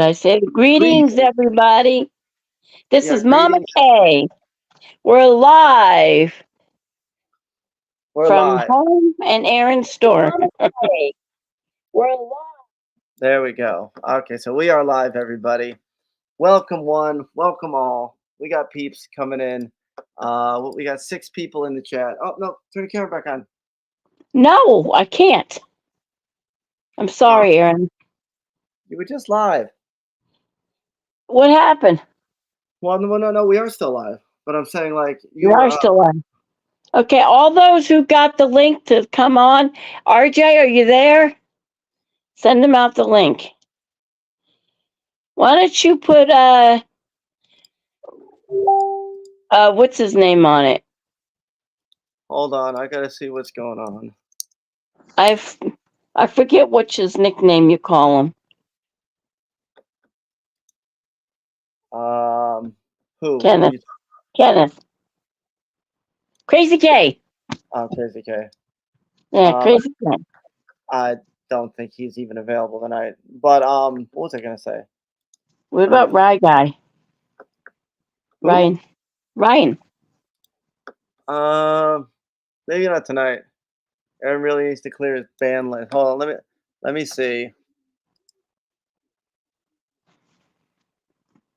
I said, greetings, everybody. This Yeah, is Mama greetings. Kay. We're live We're from live. home and Aaron's store. We're live. There we go. Okay, so we are live, everybody. Welcome one, welcome all. We got peeps coming in. We got 6 people in the chat. Oh no, turn the camera back on. No, I can't. I'm sorry, Aaron. You were just live. What happened? Well, no, we are still live. But I'm saying, like, you We were are still on. Okay, all those who got the link to come on, RJ, are you there? Send them out the link. Why don't you put what's his name on it? Hold on, I gotta see what's going on. I forget which his nickname you call him. Who? Kenneth. Crazy K. Oh, Crazy K. Yeah, Crazy K. I don't think he's even available tonight. But what was I gonna say? What about Rye Guy? Who? Ryan. Maybe not tonight. Aaron really needs to clear his ban list. Hold on, let me see.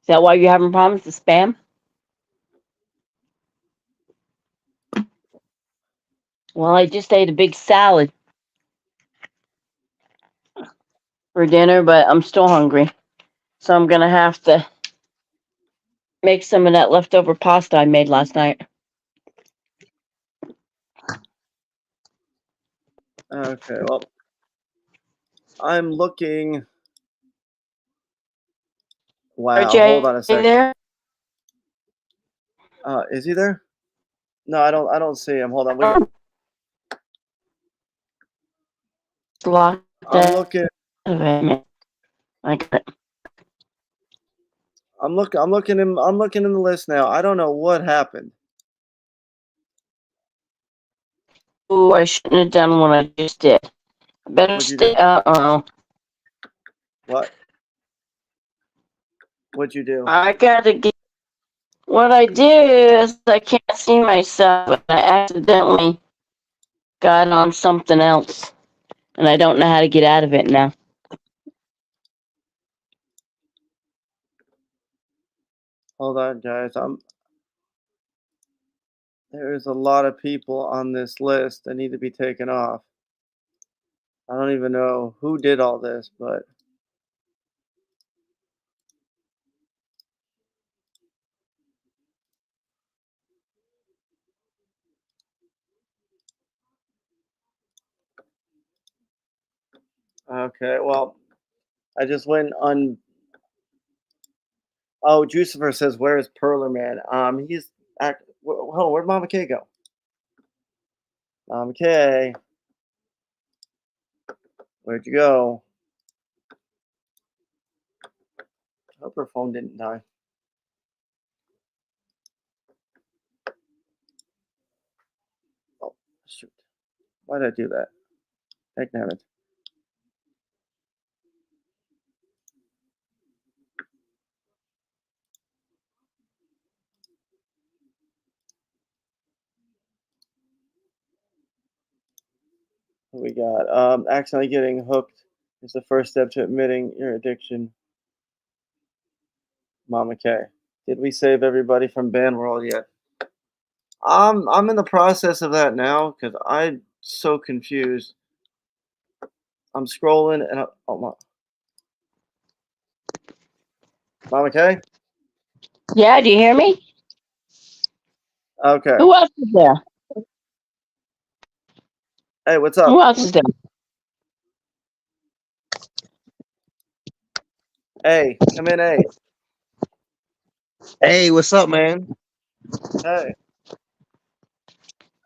Is that why you're having problems with spam? Well, I just ate a big salad for dinner, but I'm still hungry. So I'm going to have to make some of that leftover pasta I made last night. Okay, well, I'm looking. Wow, hold on a second. There? Is he there? No, I don't see him. Hold on. I'm looking. I'm looking in the list now. I don't know what happened. Oh, I shouldn't have done what I just did. I better stay. What? What'd you do? I gotta get. What I did is I can't see myself, but I accidentally got on something else, and I don't know how to get out of it now. Hold on, guys. There's a lot of people on this list that need to be taken off. I don't even know who did all this, but okay. Well, I just went on. Oh, Jucifer says, "Where is Perler Man?" He's where'd Mama K go? Mama K, where'd you go? I hope her phone didn't die. Oh, shoot. Why did I do that? Heck, damn it. What we got? Accidentally getting hooked is the first step to admitting your addiction. Mama K. Did we save everybody from Ban World yet? I'm in the process of that now because I'm so confused. I'm scrolling and Mama K? Yeah, do you hear me? Okay. Who else is there? Hey, what's up? Who else is there? Hey, come in, hey. Hey, what's up, man? Hey.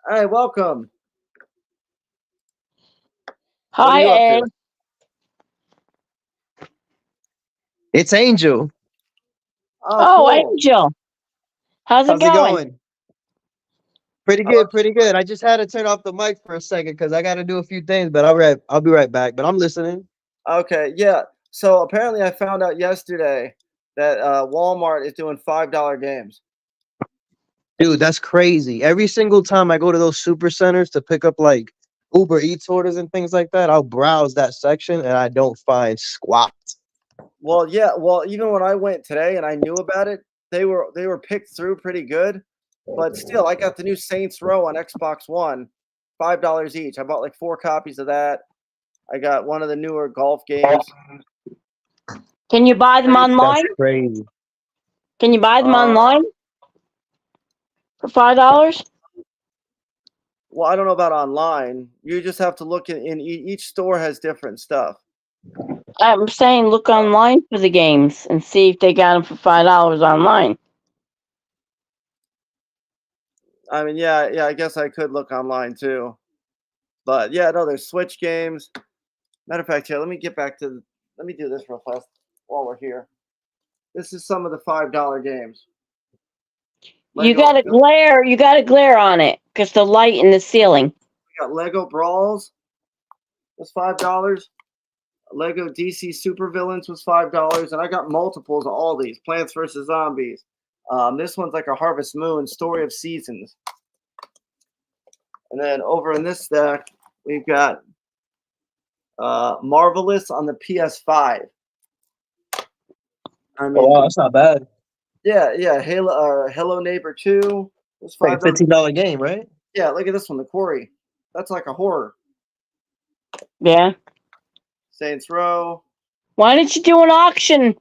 Hey, welcome. Hi, Ed. It's Angel. Oh, cool. Angel. How's it going? Pretty good. I just had to turn off the mic for a second because I got to do a few things, but I'll be right back. But I'm listening. Okay, yeah. So apparently, I found out yesterday that Walmart is doing $5 games. Dude, that's crazy. Every single time I go to those super centers to pick up like Uber Eats orders and things like that, I'll browse that section and I don't find squat. Well, yeah. Well, even when I went today and I knew about it, they were picked through pretty good. But still, I got the new Saints Row on Xbox One, $5 each. I bought like 4 copies of that. I got one of the newer golf games. Can you buy them online? That's crazy. Can you buy them online for $5? Well, I don't know about online. You just have to look in each store has different stuff. I'm saying look online for the games and see if they got them for $5 online. I mean, yeah, I guess I could look online too. But yeah, no, there's Switch games. Matter of fact, here, let me do this real fast while we're here. This is some of the $5 games. You got a glare on it because the light in the ceiling. We got Lego Brawls. Was $5. Lego DC Supervillains was $5, and I got multiples of all these. Plants vs. Zombies. This one's like a Harvest Moon, Story of Seasons. And then over in this stack, we've got Marvelous on the PS5. I mean, Oh, wow, that's not bad. Yeah, Hello Neighbor 2 was Like $5. a $15 game, right? Yeah, look at this one, The Quarry. That's like a horror. Yeah. Saints Row. Why don't you do an auction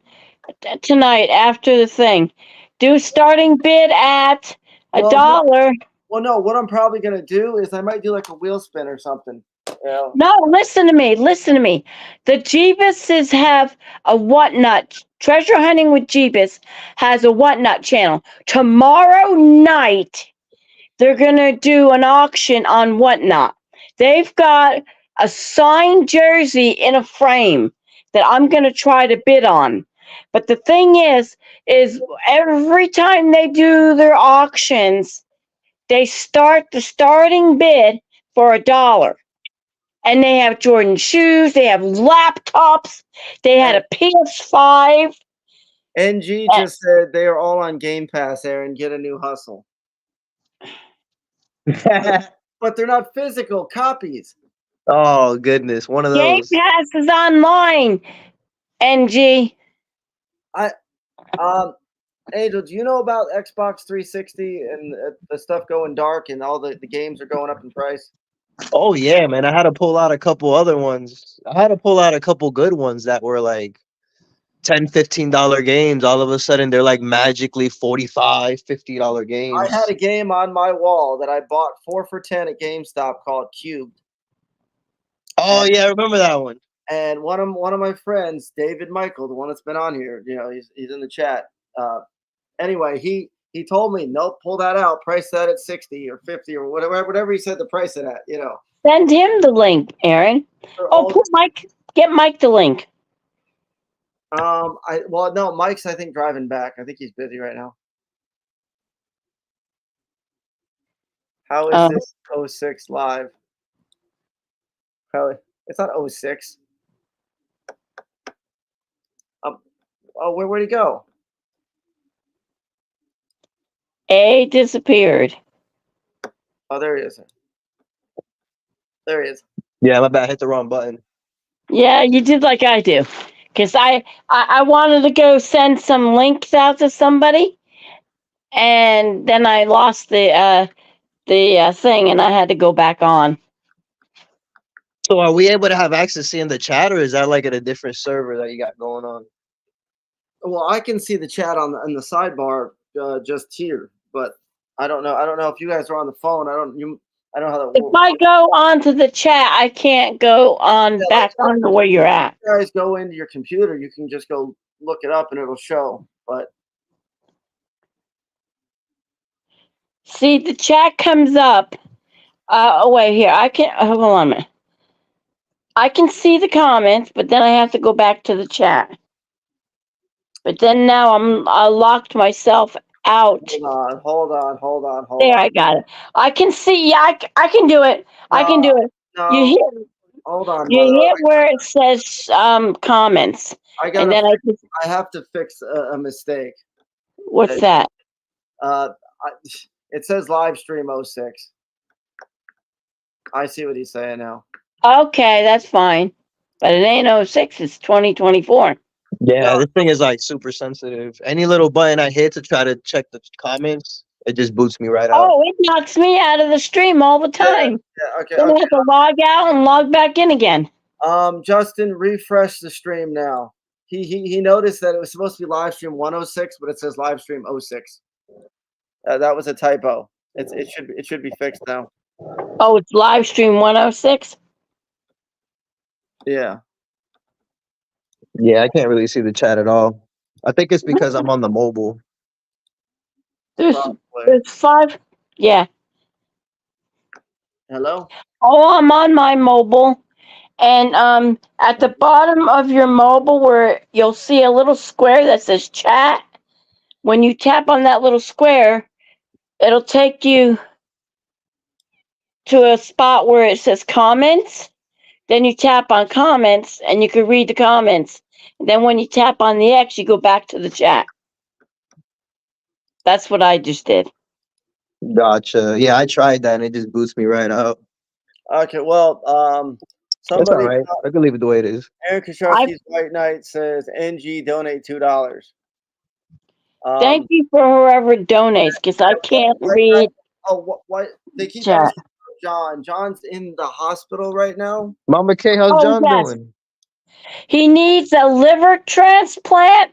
tonight after the thing? Do starting bid at $1. Well, no, what I'm probably going to do is I might do like a wheel spin or something. Yeah. No, listen to me. The Jeebuses have a Whatnot. Treasure Hunting with Jeebus has a Whatnot channel. Tomorrow night, they're going to do an auction on Whatnot. They've got a signed jersey in a frame that I'm going to try to bid on. But the thing is every time they do their auctions, they start the starting bid for $1. And they have Jordan shoes, they have laptops, they had a PS5. NG just said they are all on Game Pass, Aaron. Get a new hustle. But they're not physical copies. Oh, goodness. One of Game those. Pass is online, NG. Angel, do you know about Xbox 360 and the stuff going dark and all the games are going up in price? Oh, yeah, man. I had to pull out a couple other ones. I had to pull out a couple good ones that were like $10, $15 games. All of a sudden, they're like magically $45, $50 games. I had a game on my wall that I bought 4 for $10 at GameStop called Cubed. Oh, yeah, I remember that one. And one of my friends, David Michael, the one that's been on here, he's in the chat. Anyway, he told me, nope, pull that out, price that at 60 or 50 or whatever he said to price it at, Send him the link, Aaron. Get Mike the link. No, Mike's I think driving back. I think he's busy right now. How is this 06 live? Probably it's not 06. Where'd he go? A disappeared. Oh, there he is. There he is. Yeah, my bad. I hit the wrong button. Yeah, you did like I do. Because I wanted to go send some links out to somebody, and then I lost the thing, and I had to go back on. So are we able to have access seeing the chat, or is that like at a different server that you got going on? Well, I can see the chat on the sidebar just here, but I don't know. I don't know if you guys are on the phone. I don't know how that works. If I go onto the chat, I can't go on back onto where you're at. If you guys go into your computer, you can just go look it up and it'll show. But see, the chat comes up. Wait here. Hold on a minute. I can see the comments, but then I have to go back to the chat. But then now I locked myself out. Hold on. There, I got it. I can see. Yeah, I can do it. I can do it. No, You hear? Hold on, You mother. hit where it says comments, I and gotta. then I have to fix a mistake. what's that? Uh, I, it says live stream 06. I see what he's saying now. Okay, that's fine. But it ain't 06, it's 2024. Yeah, No. this thing is like super sensitive. Any little button I hit to try to check the comments, it just boots me right out. Oh, it knocks me out of the stream all the time. Yeah. Okay. Then I Okay. have to log out and log back in again. Justin, refresh the stream now. He noticed that it was supposed to be live stream 106, but it says live stream 06. That was a typo. It should be fixed now. Oh, it's live stream 106? Yeah. Yeah, I can't really see the chat at all. I think it's because I'm on the mobile. There's Probably. 5. Yeah. Hello? Oh, I'm on my mobile. And at the bottom of your mobile where you'll see a little square that says chat, when you tap on that little square, it'll take you to a spot where it says comments. Then you tap on comments and you can read the comments. And then when you tap on the X, you go back to the chat. That's what I just did. Gotcha. Yeah, I tried that and it just boots me right out. Okay, well, That's all somebody, right. I can leave it the way it is. Aaron Kostrowski's White Knight says, NG, donate $2. Thank you for whoever donates, because I can't read What? They keep chat. asking John. John's in the hospital right now. Mama K, how's Oh, John yes. doing? He needs a liver transplant,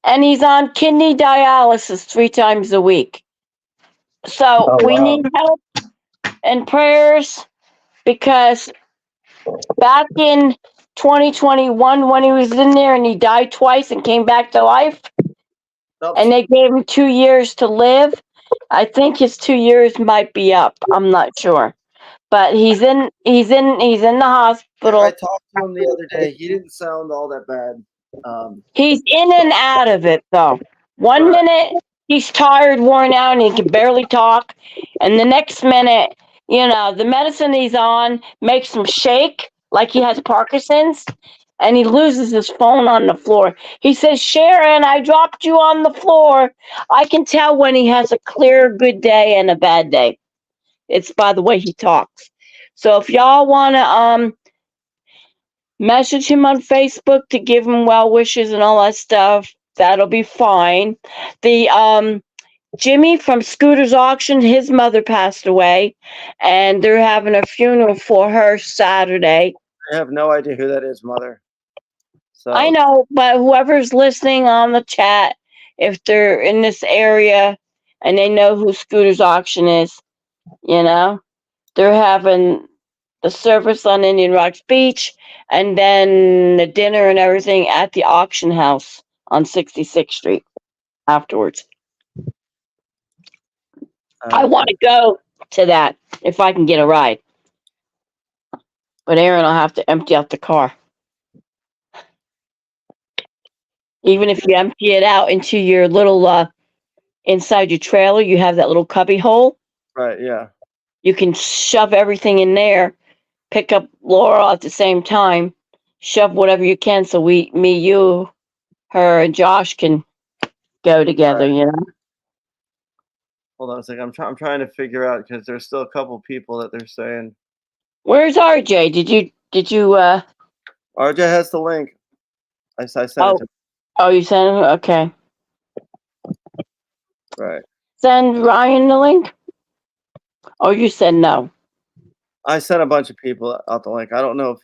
and he's on kidney dialysis 3 times a week. So Oh, we wow. need help and prayers, because back in 2021, when he was in there and he died twice and came back to life, Nope. and they gave him 2 years to live, I think his 2 years might be up. I'm not sure, but he's in the hospital. I talked to him the other day. He didn't sound all that bad. He's in and out of it, though. One Right. minute he's tired, worn out, and he can barely talk, and the next minute, the medicine he's on makes him shake like he has Parkinson's, and he loses his phone on the floor. He says, "Sharon, I dropped you on the floor." I can tell when he has a clear, good day and a bad day. It's by the way he talks. So if y'all want to message him on Facebook to give him well wishes and all that stuff, that'll be fine. The Jimmy from Scooter's Auction, his mother passed away, and they're having a funeral for her Saturday. I have no idea who that is, Mother. So I know, but whoever's listening on the chat, if they're in this area and they know who Scooter's Auction is, they're having the service on Indian Rocks Beach, and then the dinner and everything at the auction house on 66th Street afterwards. I want to go to that if I can get a ride. But Aaron will have to empty out the car. Even if you empty it out into your little, inside your trailer, you have that little cubby hole. Right, yeah. You can shove everything in there, pick up Laura at the same time, shove whatever you can so me, you, her, and Josh can go together, Hold on a second. I'm trying to figure out because there's still a couple people that they're saying. Where's RJ? Did you RJ has the link. I sent it to you sent him? Okay. right. Send Ryan the link? Or you said no? I sent a bunch of people out the link. I don't know if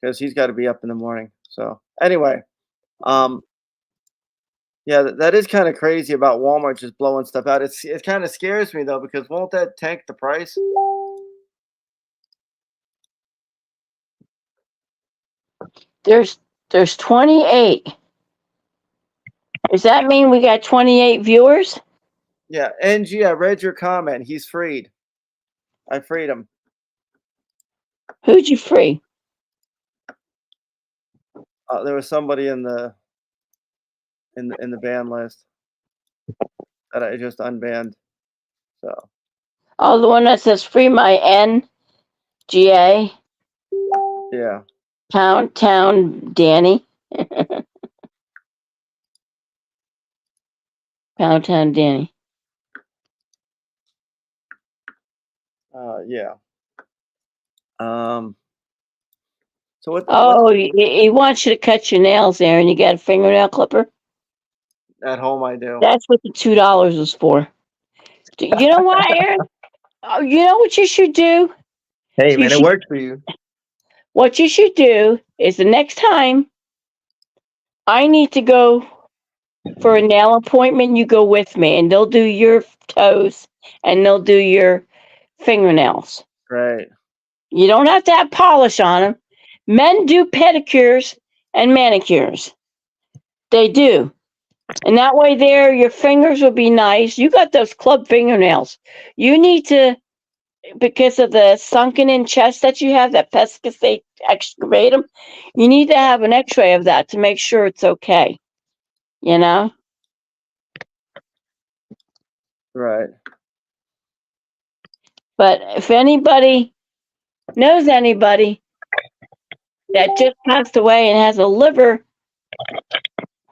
because he's got to be up in the morning. So anyway, yeah, that is kind of crazy about Walmart just blowing stuff out. It kind of scares me though, because won't that tank the price? There's 28. Does that mean we got 28 viewers? Yeah, NG, I read your comment. He's freed. I freed him. Who'd you free? There was somebody in the ban list that I just unbanned. So Oh, the one that says free my NGA. Yeah. Pound Town Danny. Pound Town Danny. Yeah. So what? Oh, he wants you to cut your nails, Aaron. You got a fingernail clipper? At home, I do. That's what the $2 is for. You know what, Aaron? Oh, you know what you should do? Hey, You man, it should, worked for you. what you should do is the next time I need to go for a nail appointment, you go with me, and they'll do your toes and they'll do your fingernails. Right. You don't have to have polish on them. Men do pedicures and manicures. They do. And that way there, your fingers will be nice. You got those club fingernails. You need to, because of the sunken in chest that you have, that pescate excavatum, you need to have an x-ray of that to make sure it's okay. You know? Right. But if anybody knows anybody that just passed away and has a liver,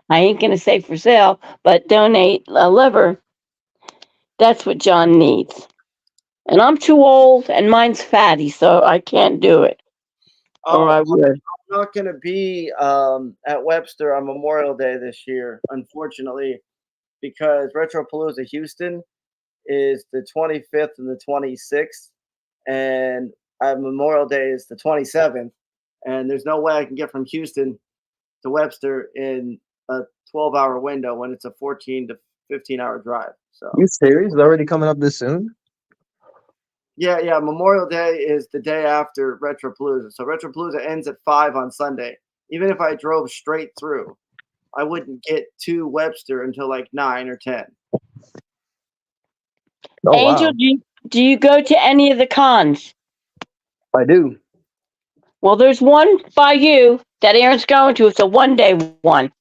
I ain't going to say for sale, but donate a liver, that's what John needs. And I'm too old and mine's fatty, so I can't do it. Or I would. I'm not going to be at Webster on Memorial Day this year, unfortunately, because Retropalooza Houston is the 25th and the 26th, and Memorial Day is the 27th, and there's no way I can get from Houston to Webster in a 12-hour window when it's a 14 to 15-hour drive. So You serious? It's already coming up this soon? yeah. Memorial Day is the day after Retropalooza. So Retropalooza ends at 5 on Sunday. Even if I drove straight through, I wouldn't get to Webster until like 9 or 10. Oh, Angel, wow. do you go to any of the cons? I do. Well, there's one by you that Aaron's going to. It's a one-day one,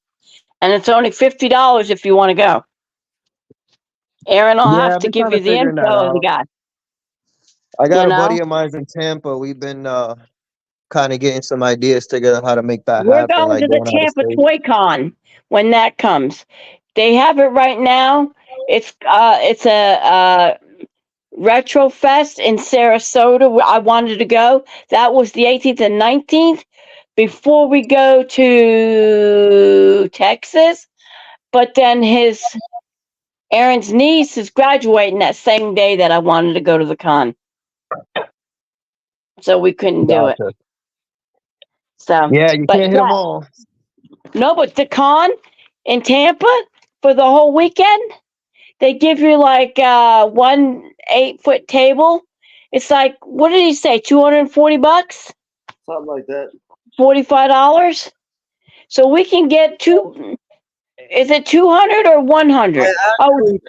and it's only $50 if you want to go. Aaron, I'll Yeah, have I've to been give kind you of the figuring that info of the out. guy. I got You a know, buddy of mine in Tampa. We've been kind of getting some ideas together how to make that we're happen, going like to the going out of Tampa state. Toy Con when that comes. They have it right now. It's a Retro Fest in Sarasota. I wanted to go. That was the 18th and 19th before we go to Texas. But then Aaron's niece is graduating that same day that I wanted to go to the con. So we couldn't do it. Gotcha. So, Yeah, you but can't hit them all. no, but the con in Tampa for the whole weekend, they give you like 1 8-foot table. It's like, what did he say? $240? Something like that. $45? So we can get two. Is it 200 or 100? Oh, it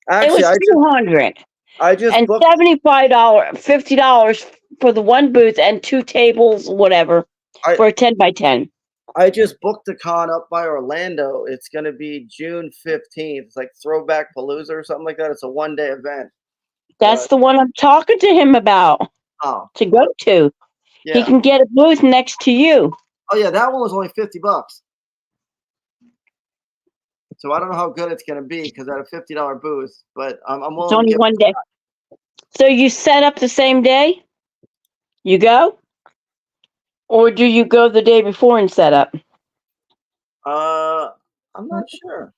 Actually, was 200 I just and booked. $75, $50 for the one booth and two tables, whatever, for a 10 by 10. I just booked the con up by Orlando. It's going to be June 15th. It's like Throwback Palooza or something like that. It's a one-day event. That's the one I'm talking to him about Oh, to go to. He yeah. can get a booth next to you. Oh, yeah. That one was only $50. So I don't know how good it's going to be because at a $50 booth, but I'm It's willing to only get one day. So you set up the same day? You go? Or do you go the day before and set up? I'm not sure.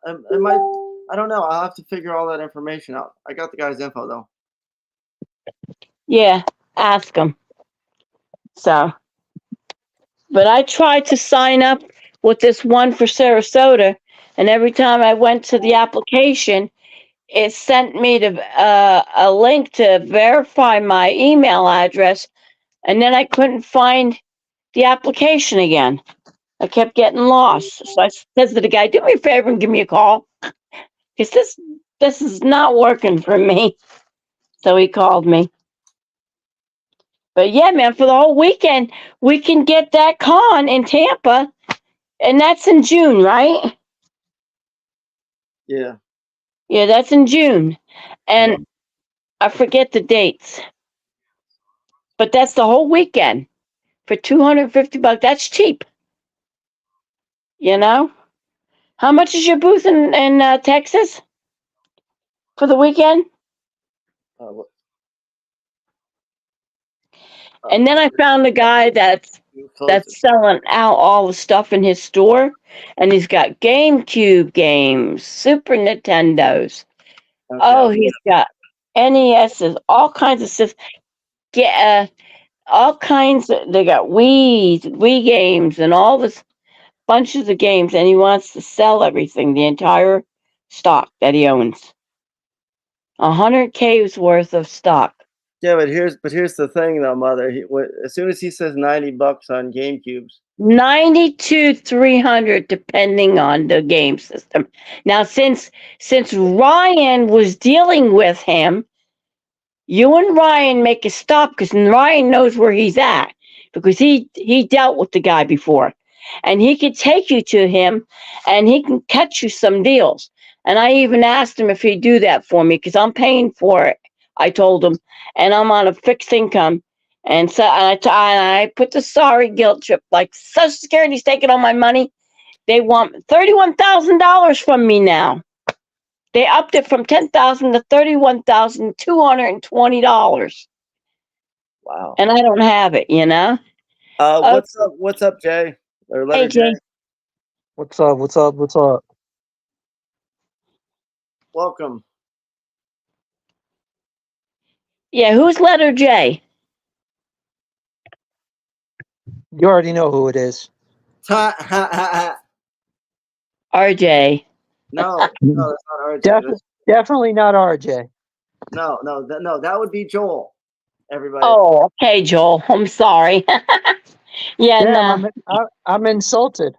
It might. I don't know. I'll have to figure all that information out. I got the guy's info though. Yeah, ask him. So, but I tried to sign up with this one for Sarasota, and every time I went to the application, it sent me to a link to verify my email address, and then I couldn't find the application again. I kept getting lost. So I said to the guy, "Do me a favor and give me a call, because this is not working for me." So he called me. But yeah, man, for the whole weekend, we can get that con in Tampa, and that's in June, right? Yeah. Yeah, that's in June. And I forget the dates. But that's the whole weekend. for $250. That's cheap. You know? How much is your booth in Texas for the weekend? And then I found a guy that's selling out all the stuff in his store, and he's got GameCube games, Super Nintendos. Okay. Oh, he's got NESs, all kinds of stuff. All kinds. They got Wii games, and all this bunches of games, and he wants to sell everything, the entire stock that he owns. 100K's worth of stock. Yeah, but here's the thing though, Mother. As soon as he says $90 on GameCubes, 92-300 depending on the game system. Now since Ryan was dealing with him, you and Ryan make a stop because Ryan knows where he's at because he dealt with the guy before, and he could take you to him and he can catch you some deals. And I even asked him if he'd do that for me because I'm paying for it. I told him, and I'm on a fixed income. And so I put the sorry guilt trip, like Social Security's taking all my money. They want $31,000 from me now. They upped it from $10,000 to $31,220. wow. And I don't have it, you know. What's up? What's up, Jay? Or letter Hey, Jay. What's up? What's up? What's up? Welcome. Yeah, who's letter J? You already know who it is. RJ. No, that's not RJ. Definitely not RJ. No, that would be Joel. Everybody. Oh, okay, Joel. I'm sorry. Damn, I'm insulted.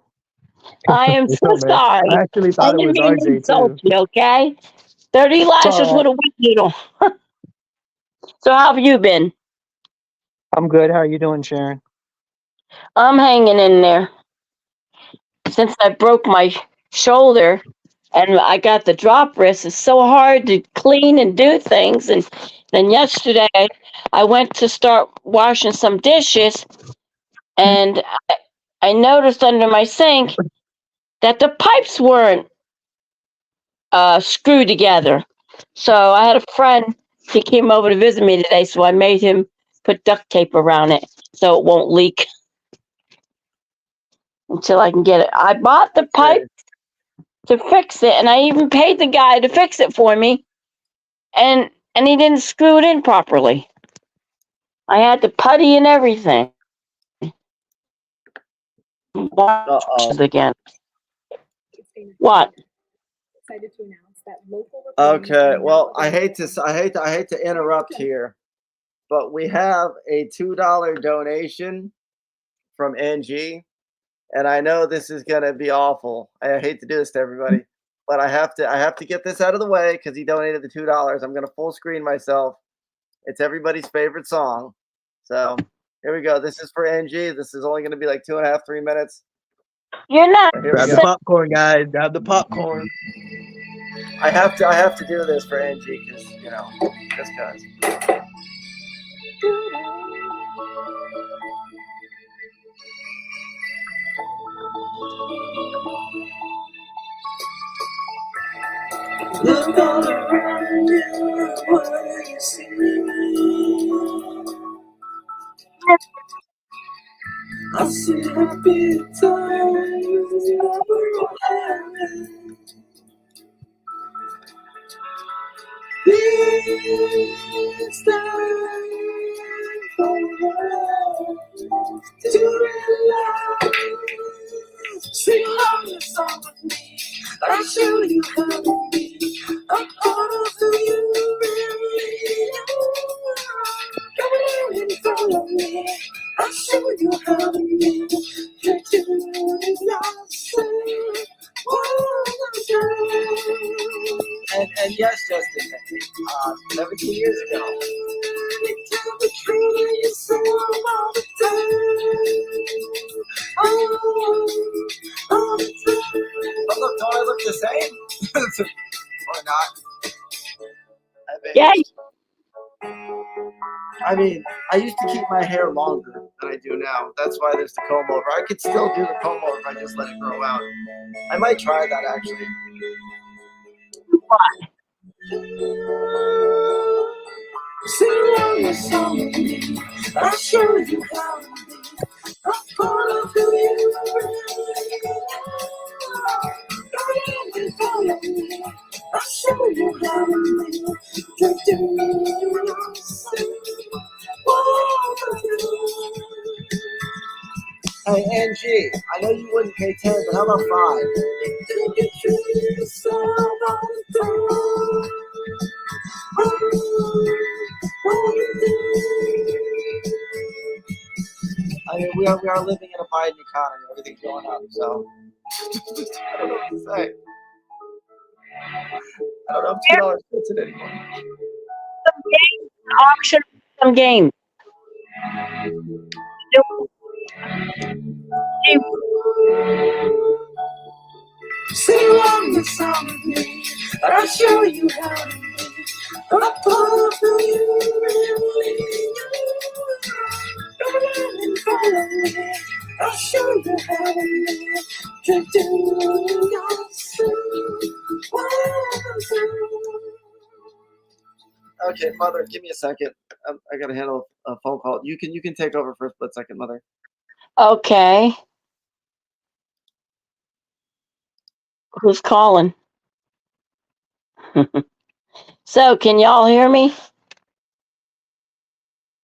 I am so Man, sorry. I actually thought it was didn't mean to RJ insult too. you, okay? 30 lashes all with a wet needle. So how have you been? I'm good. How are you doing, Sharon? I'm hanging in there. Since I broke my shoulder and I got the drop wrist, it's so hard to clean and do things. And then yesterday I went to start washing some dishes, and I noticed under my sink that the pipes weren't screwed together. So I had a friend, he came over to visit me today, so I made him put duct tape around it so it won't leak until I can get it. I bought the pipe to fix it, and I even paid the guy to fix it for me, and he didn't screw it in properly. I had the putty and everything. Again. What? Okay. Well, I hate to interrupt here, but we have a $2 donation from NG, and I know this is gonna be awful. I hate to do this to everybody, but I have to get this out of the way because he donated the $2. I'm gonna full screen myself. It's everybody's favorite song. So here we go. This is for NG. This is only gonna be like 2.5, 3 minutes. You're not. Grab the popcorn, guys. Grab the popcorn. I have to do this for NG because just cause. Look all around you, what do you see? I see happy times everywhere. Please stand for the world to realize. Sing along the song with me. I'll show you how to be a part of who you really are. Come on and follow me. I'll show you how to be the tune is not safe. And yes, Justin, 17 years ago. Tell the truth and you say all the time. All the time. But look, don't I look the same? Or not? Yeah. I mean, I used to keep my hair longer than I do now. That's why there's the comb over. I could still do the comb over if I just let it grow out. I might try that actually. Sing on the song with me. I'll show you how to be a part of who you are. Follow me. I'll show you how to be. To Hey, Angie, I know you wouldn't pay 10, but how about 5? I mean, we are living in a Biden economy. Everything's going up, so I don't know what to say. I don't know if $2 fits it anymore. Auction some games. Sing along the song with me. I'll show you how to be a part of who you really are. Follow me. I'll show you how to live to do yourself. Okay, Mother, give me a second. I gotta handle a phone call. You can take over for a split second, Mother. Okay. Who's calling? So, can y'all hear me?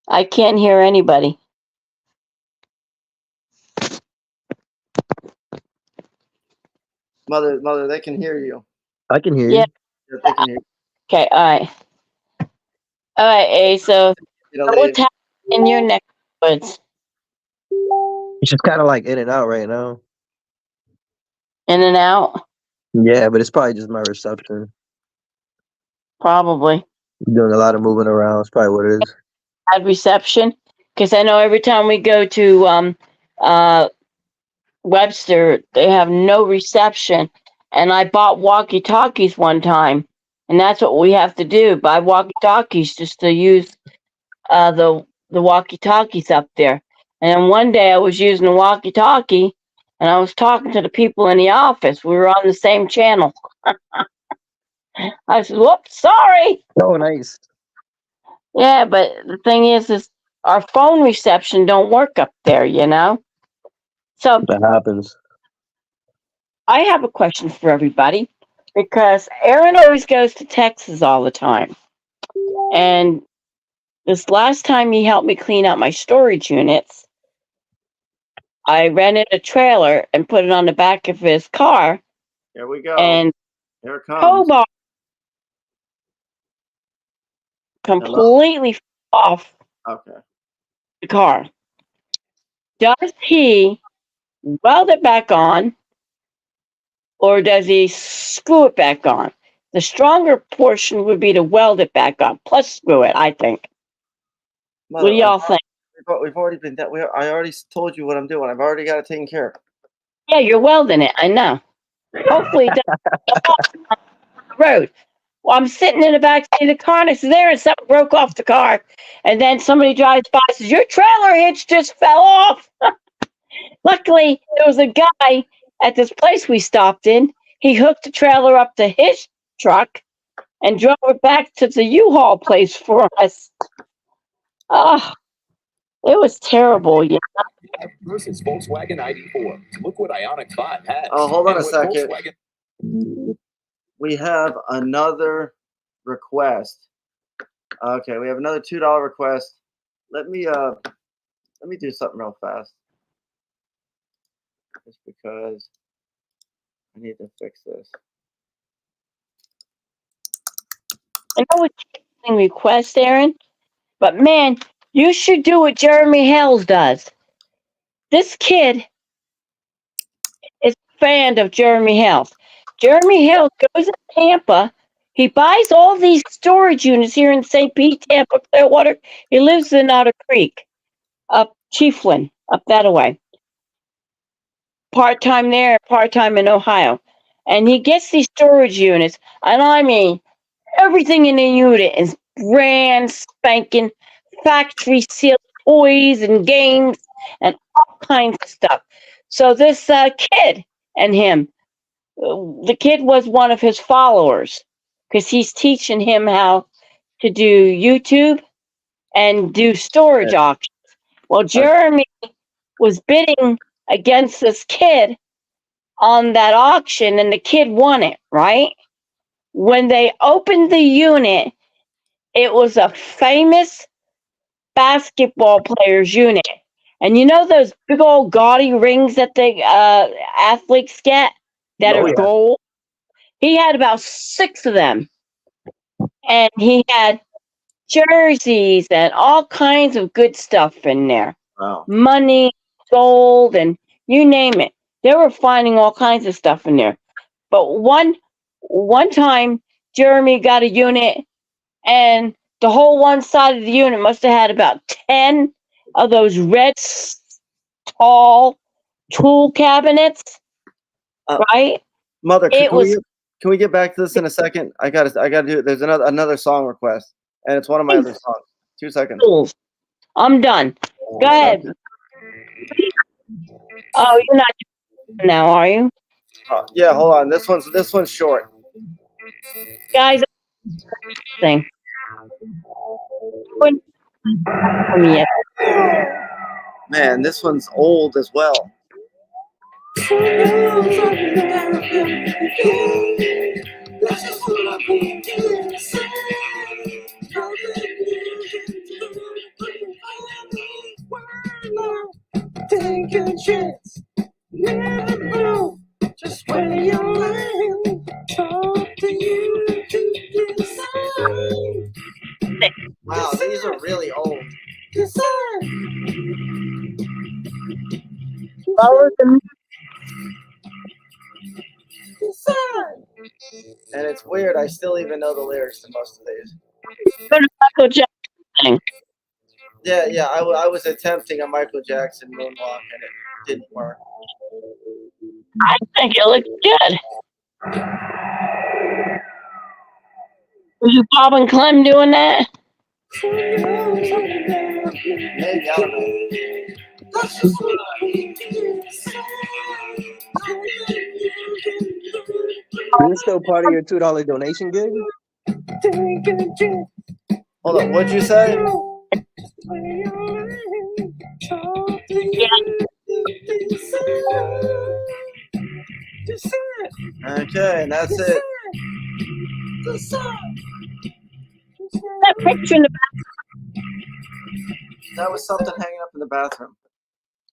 I can't hear anybody. Mother, they can hear you. I can hear Yeah. you. Yeah, they can hear you. Okay, all right. All right, A, so You know, what's happening in your neck of the woods? It's just kind of like in and out right now. In and out? Yeah, but it's probably just my reception. Probably. Doing a lot of moving around. It's probably what it is. Bad reception? Because I know every time we go to Webster, they have no reception. And I bought walkie-talkies one time. And that's what we have to do, buy walkie-talkies just to use the walkie-talkies up there. And then one day I was using a walkie-talkie and I was talking to the people in the office. We were on the same channel. I said, whoops, sorry. Oh, nice. Yeah, but the thing is our phone reception don't work up there, you know? So That happens. I have a question for everybody because Aaron always goes to Texas all the time. And this last time he helped me clean out my storage units, I rented a trailer and put it on the back of his car. Here we go. And Here it comes. Hobart completely off Okay. the car. Does he weld it back on or does he screw it back on? The stronger portion would be to weld it back on, plus screw it, I think. Mother, What do y'all think? We've already been that. I already told you what I'm doing. I've already got it taken care of. Yeah, you're welding it, I know. Hopefully it doesn't go off on the road. Well, I'm sitting in the back seat of the car and it's there and something broke off the car. And then somebody drives by and says, your trailer hitch just fell off. Luckily, there was a guy at this place we stopped in. He hooked the trailer up to his truck and drove it back to the U-Haul place for us. Oh, it was terrible. Yeah. Versus Volkswagen ID4. Look what Ioniq 5 has. Oh, hold on And a what second. Volkswagen- We have another request. Okay, we have another $2 request. Let me do something real fast. Just because I need to fix this. I know it's a request, Aaron, but man, you should do what Jeremy Hells does. This kid is a fan of Jeremy Hells. Jeremy Hells goes to Tampa. He buys all these storage units here in St. Pete, Tampa, Clearwater. He lives in Otter Creek, up Chiefland, up that way. Part-time there, part-time in Ohio. And he gets these storage units, and I mean, everything in the unit is brand spanking factory sealed toys and games and all kinds of stuff. So this kid and him, the kid was one of his followers because he's teaching him how to do YouTube and do storage auctions. Well, Jeremy was bidding against this kid on that auction, and the kid won it, right? When they opened the unit, it was a famous basketball player's unit. And you know those big old gaudy rings that the athletes get that Oh, are yeah. gold? He had about 6 of them. And he had jerseys and all kinds of good stuff in there. Wow. Money, gold, and you name it. They were finding all kinds of stuff in there. But one time, Jeremy got a unit, and the whole one side of the unit must have had about 10 of those red, tall tool cabinets, right? Mother, It was can we get back to this in a second? I gotta do it. There's another song request, and it's one of my other songs. 2 seconds. tools. I'm done. Go ahead. Oh, you're not now, are you? Yeah, hold on. This one's short. Guys, thing. Yet. Man, this one's old as well. Take a chance. Never know just where you're lying. Talk to you to decide. Wow, these are really old. Decide. Follow the Decide. And it's weird. I still even know the lyrics to most of these. Michael Jackson thing. Yeah. I was attempting a Michael Jackson moonwalk, and it didn't work. I think it looks good. Was you Bob and Clem doing that? Maybe, I don't know. Is this still part of your $2 donation gig? Hold on, what'd you say? Okay, and that's it. That picture in the back. That was something hanging up in the bathroom.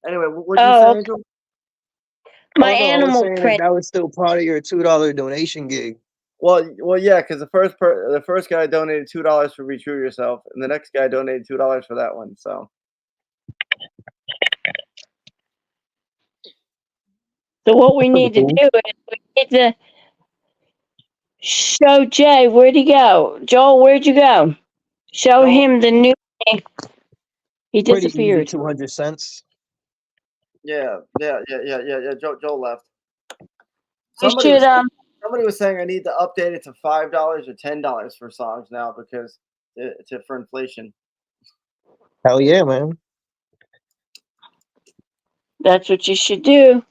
Anyway, what'd you Oh, say, Angel? my Oh, no, I was animal saying print. that was still part of your $2 donation gig. Well, yeah, because the first guy donated $2 for Be True Yourself, and the next guy donated $2 for that one. So what we need to do is we need to show Jay. Where'd he go? Joel, where'd you go? Show him the new thing. He Pretty easy, disappeared. 200 cents. yeah. Joe left. You should Somebody was saying I need to update it to $5 or $10 for songs now because for inflation. Hell yeah, man. that's what you should do.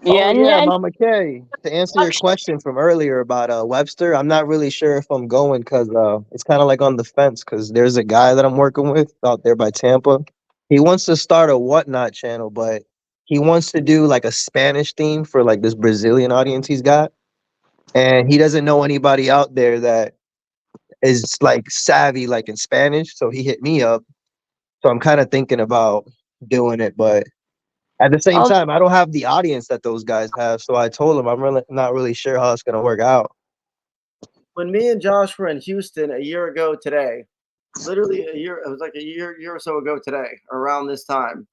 Yeah, Oh, and yeah, then Mama K. To answer your question from earlier about Webster, I'm not really sure if I'm going because it's kind of like on the fence because there's a guy that I'm working with out there by Tampa. He wants to start a whatnot channel, but he wants to do like a Spanish theme for like this Brazilian audience he's got. And he doesn't know anybody out there that is like savvy like in Spanish. So he hit me up. So I'm kind of thinking about doing it, but at the same time, I don't have the audience that those guys have. So I told him I'm really not really sure how it's gonna work out. When me and Josh were in Houston a year ago today, literally a year, it was like a year or so ago today, around this time,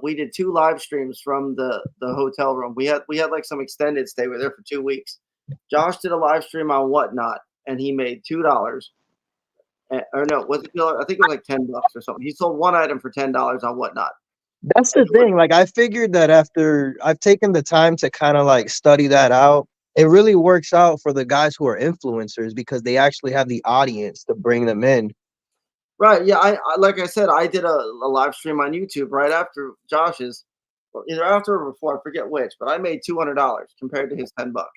we did 2 live streams from the hotel room. We had like some extended stay. We were there for 2 weeks. Josh did a live stream on Whatnot, and he made $2. Or no, was it? I think it was like $10 or something. He sold one item for $10 on Whatnot. That's the thing. Like I figured that after I've taken the time to kind of like study that out, it really works out for the guys who are influencers because they actually have the audience to bring them in. Right. Yeah. I like I said, I did a live stream on YouTube right after Josh's, or either after or before, I forget which, but I made $200 compared to his $10. But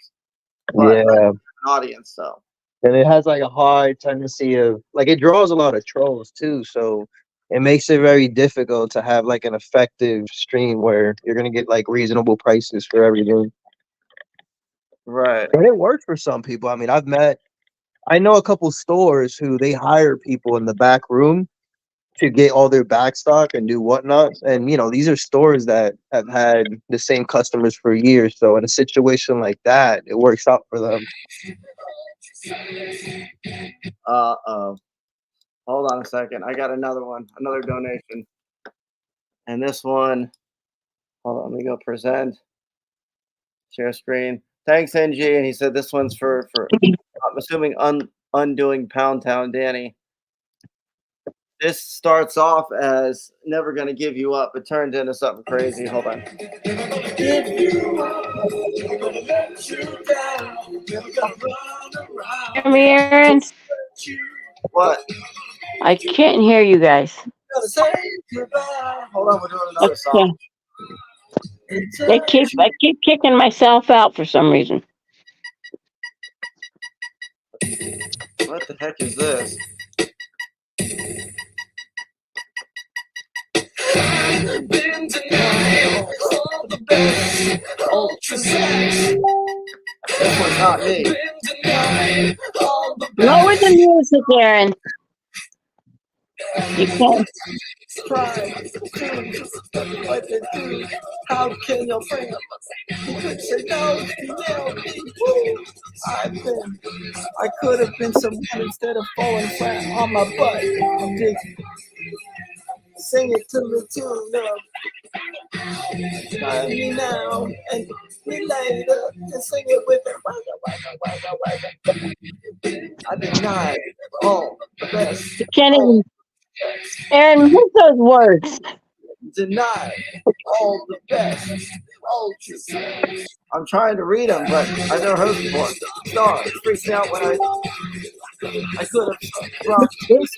I Yeah, have an audience, so and it has like a high tendency of like it draws a lot of trolls too, so it makes it very difficult to have like an effective stream where you're gonna get like reasonable prices for everything. right. And it works for some people. I mean, I know a couple stores who they hire people in the back room to get all their back stock and do whatnot. And these are stores that have had the same customers for years. So in a situation like that, it works out for them. Hold on a second. I got another one, another donation. And this one, hold on, let me go present. Share screen. Thanks, NG. And he said this one's for I'm assuming undoing Pound Town Danny. This starts off as never gonna give you up, but turns into something crazy. Hold on. Hear me, Aaron? What? I can't hear you guys. Hold on, we're doing another song. I keep kicking myself out for some reason. What the heck is this? This one's not me. Lower the music, Aaron. You can't. How can your friend say no? I could have been someone instead of falling flat on my butt. I'm digging. Sing it to me too, love. Try me now and me later and sing it with it. I deny all the best. You can't even. Aaron, what's those words? Deny all the best. I'm trying to read them, but I've never heard before. Star freaks me out when I could have rocked this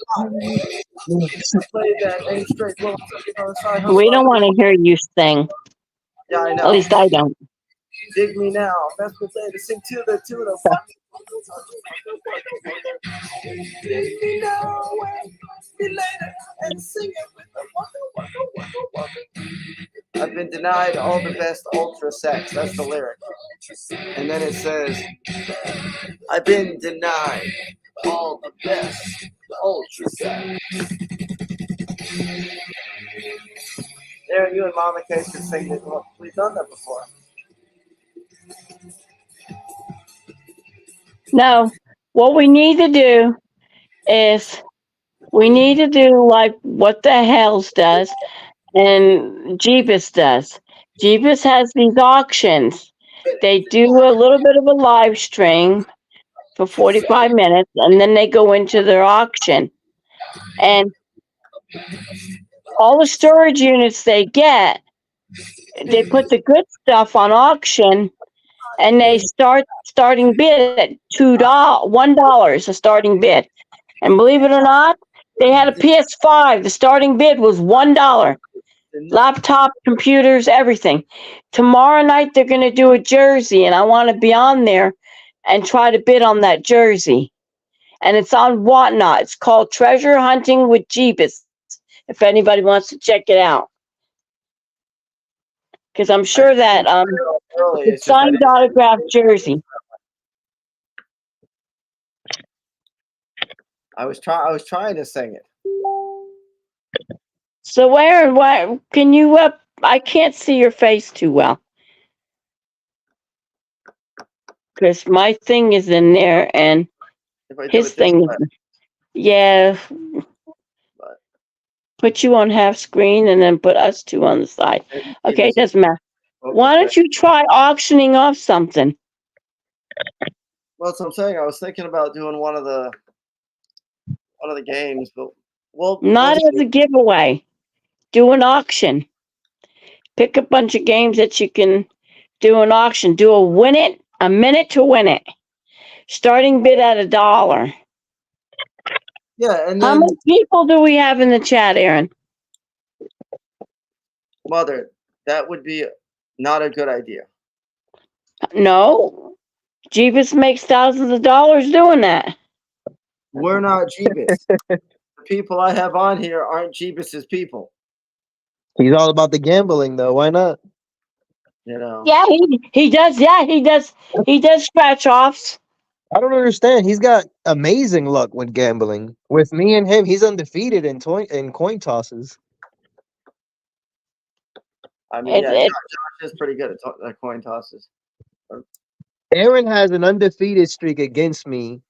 play that A straight roll. We don't want to hear you sing. Yeah, I know. At least I don't. Dig me now. Best way to sing to the tune of. Dig me now and me later and sing it with the I've been denied all the best ultra sex. That's the lyric. And then it says, I've been denied all the best ultra sex. There, you and Mama K should sing it. Well, we've done that before. No, what we need to do is we need to do like what the Hells does and Jeebus does. Jeebus has these auctions. They do a little bit of a live stream for 45 minutes and then they go into their auction. And all the storage units they get, they put the good stuff on auction and they starting bid at $1 a starting bid. And believe it or not, they had a PS5. The starting bid was $1. Laptop, computers, everything. Tomorrow night they're going to do a jersey, and I want to be on there and try to bid on that jersey. And it's on Whatnot. It's called Treasure Hunting with Jeebus, if anybody wants to check it out. Because I'm sure that it's signed autographed jersey. I was trying to sing it. So Aaron, why can you I can't see your face too well. Because my thing is in there and his thing is yeah. Put you on half screen and then put us two on the side. Okay, it doesn't matter. Why don't you try auctioning off something? Well, that's what I'm saying. I was thinking about doing one of the games, but not as a giveaway. Do an auction. Pick a bunch of games that you can do an auction. Do a minute to win it. Starting bid at $1. Yeah, and How then many people do we have in the chat, Aaron? Mother, that would be not a good idea. No. Jeebus makes thousands of dollars doing that. We're not Jeebus. The people I have on here aren't Jeebus's people. He's all about the gambling, though. Why not? You know. Yeah, he does. Yeah, he does. He does scratch offs. I don't understand. He's got amazing luck when gambling. With me and him, he's undefeated in coin tosses. I mean, yeah, Josh is pretty good at coin tosses. Aaron has an undefeated streak against me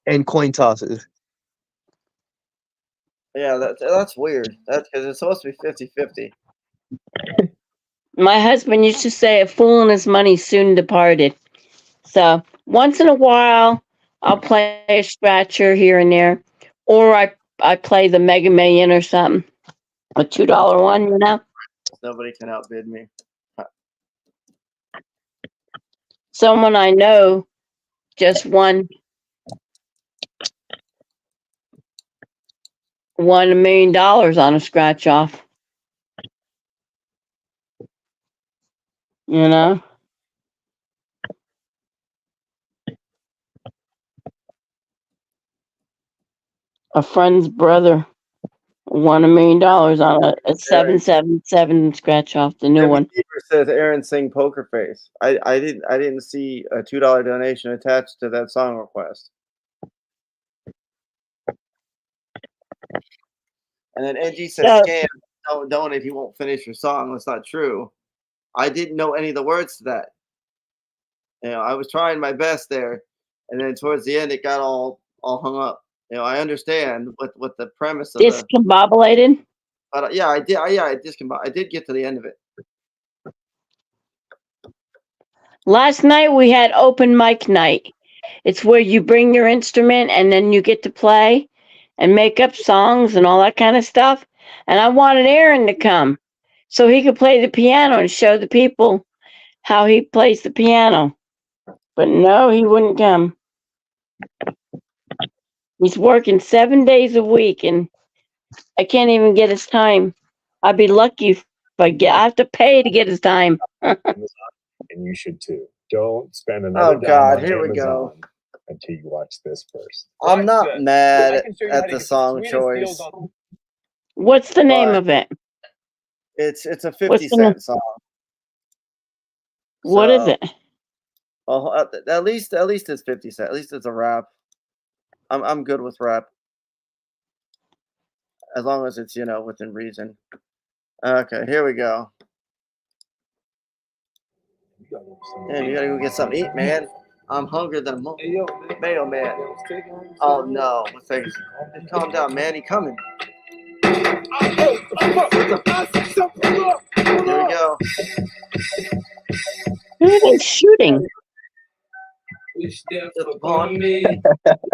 in coin tosses. Yeah, that's weird. That's because it's supposed to be 50-50. My husband used to say, "A fool and his money soon departed." So once in a while, I'll play a scratcher here and there, or I play the Mega Million or something, a $2 one, you know. Nobody can outbid me. Someone I know just won $1 million on a scratch off. You know. A friend's brother won $1 million on a 777 scratch off, the new one. Says Aaron sing Poker Face. I didn't see a $2 donation attached to that song request. And then NG says scam. Don't donate if you won't finish your song. That's not true. I didn't know any of the words to that. You know, I was trying my best there, and then towards the end it got all hung up. You know, I understand what the premise of discombobulated. But yeah, I did. I did get to the end of it. Last night we had open mic night. It's where you bring your instrument and then you get to play and make up songs and all that kind of stuff. And I wanted Aaron to come so he could play the piano and show the people how he plays the piano. But no, he wouldn't come. He's working 7 days a week and I can't even get his time. I'd be lucky if I have to pay to get his time. And you should too. Don't spend another God, dime on here we Amazon go. until you watch this first. I'm not mad at the song choice. What's the name of it? It's a 50-cent song. What is it? Well, at least it's 50 cents. At least it's a rap. I'm good with rap. As long as it's, you know, within reason. Okay, here we go. Man, you gotta go get something to eat, man. I'm hungrier than a mayo man. Oh no, calm down, man. He coming. Here we go. Who are they shooting? Wish death upon me.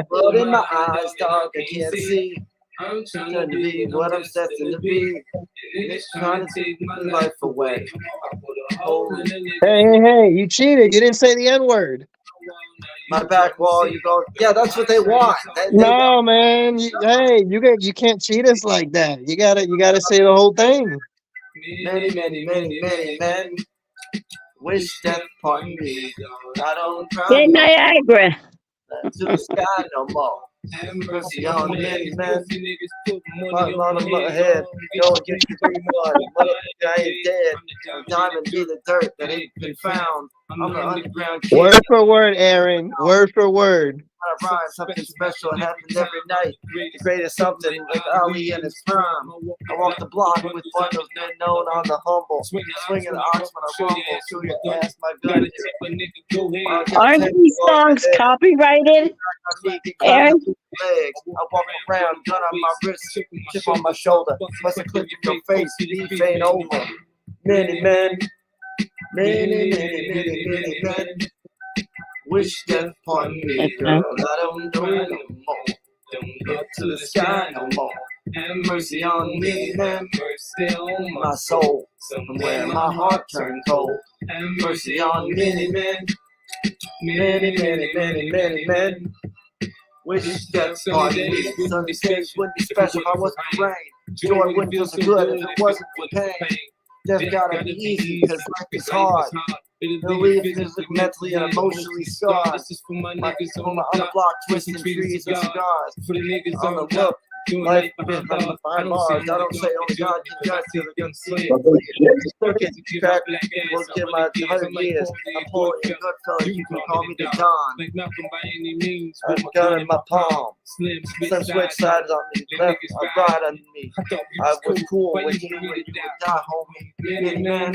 Blood in my eyes, dark, I can't see. I'm trying to be what I'm destined to be. It's trying to take my life away. Hey, you cheated. You didn't say the N-word. My back wall, you go, yeah, that's what they want. No, man. You can't cheat us like that. You gotta say the whole thing. Many men wish death upon me. I don't cry. Hey, Niagara. To the sky no more. Have mercy on many men. Fighting on my head. Go and get your free blood. I ain't dead. Diamond be the dirt that ain't been found. I'm the underground kid. Word for word, Aaron. Word for word. I rhyme, something special happens every night. The greatest something like Ali in his prime. I walk the block with one of those men known on the humble. Swinging the ox when I rumble. Shoot your ass, my gun. Aren't these songs copyrighted? Aaron? Legs. I walk around, gun on my wrist, chip on my shoulder. Must have clipped in your face, beef ain't over. Many men wish death upon me, girl. I don't know no more. Don't look to the sky no more. Have mercy on me, man. Mercy on my soul. Somewhere my heart turned cold. Have mercy on many men. Many men Wish death on me. Sunny days wouldn't be special if I wasn't the rain. Joy wouldn't feel so good if it wasn't for pain. Death gotta be easy because life is hard. It'll leave physically, mentally, and emotionally scarred. This is for my niggas on the block, twisting trees and cigars. For the niggas on the look. Life behind bars. I don't say only God can judge till the gun see it. Circuit track will get my 100 years. I'm pulling a good fella, you can call me the Don. I've got in my palm. Some switch sides on me, left or right on me. I was cool with you when you would die, homie. Many men,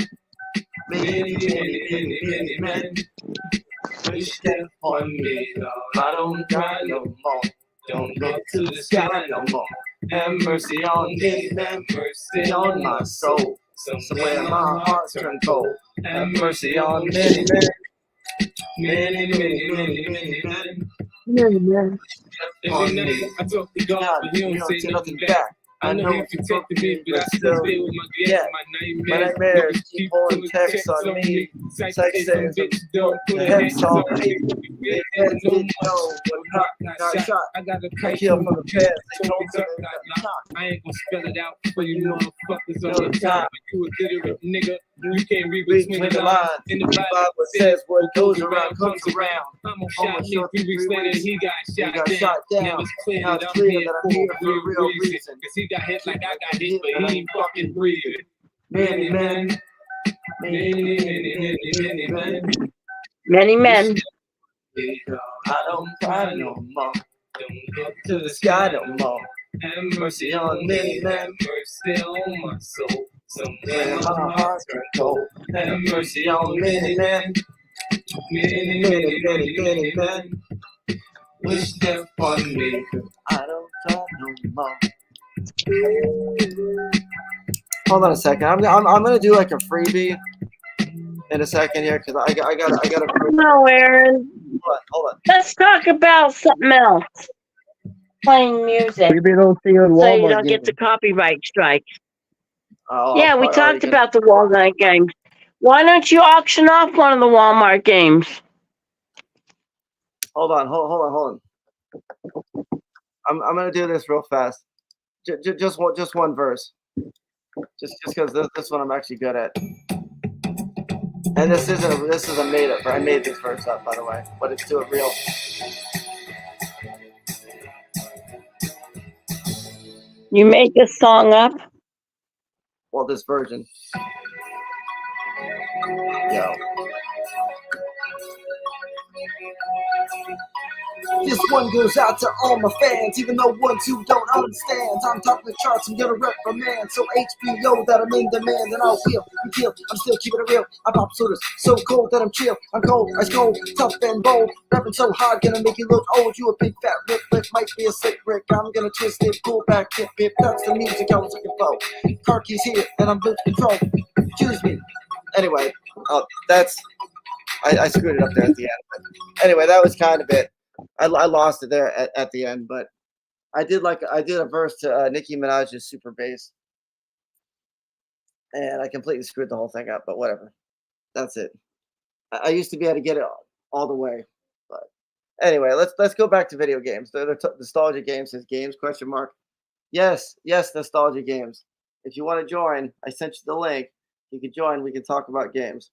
many men. Wish death on me, I don't die no more. Don't look to the sky no more. Have mercy on me, have mercy on my soul. Somewhere my heart's turned cold. Have mercy on many men. Many men. Every night I talk to God, but he don't say nothing back. I know if you talk to me, but I still stay with my gas. My nightmares keep on texts on me. Sex says don't put a hex on me. They didn't know when Pop got shot. I got a kill from the past. They told me I ain't gonna spell it out for you motherfuckers on the top. You a literate nigga. You can't read between the lines. In the Bible says what goes around comes around. I'm on shot 3 weeks later, he got shot down. Now it's clear that I'm here for a real reason. Cause he got hit like I got hit, but he ain't fucking breathing. Many men. Many men. I don't cry no more. Don't look to the sky no more. Have mercy on many men. Mercy on my soul. Somewhere my heart's turned cold. Have mercy on many men. Many men. Wish death on me. I don't cry no more. Hold on a second. I'm gonna do like a freebie in a second here because I got a. No, Aaron. Hold on. Let's talk about something else. Playing music, Maybe don't see a so you Walmart don't get the game. copyright strike. Oh, Yeah, we talked about the Walmart games. Why don't you auction off one of the Walmart games? Hold on. I'm gonna do this real fast. Just one verse. Just because this one I'm actually good at. And this is a made up. I made this verse up, by the way, but it's still real. You make this song up? Well, this version. Yo. This one goes out to all my fans, even though ones who don't understand. I'm topping the charts, I'm gonna rep for man. So HBO that I'm in demand, and I'll feel you kill. I'm still keeping it real. I pop sodas so cold that I'm chill. I'm cold, ice cold, tough and bold. Rapping so hard, gonna make you look old. You a big fat rip, might be a sick brick. I'm gonna twist it, pull back, tip it. That's the music I was looking for. Car keys here, and I'm losing control. Choose me. Anyway, I screwed it up there at the end. But anyway, that was kind of it. I lost it there at the end, but I did a verse to Nicki Minaj's Super Bass, and I completely screwed the whole thing up. But whatever, that's it. I used to be able to get it all the way, but anyway, let's go back to video games. The nostalgia games says games ? Yes, nostalgia games. If you want to join, I sent you the link. You can join. We can talk about games.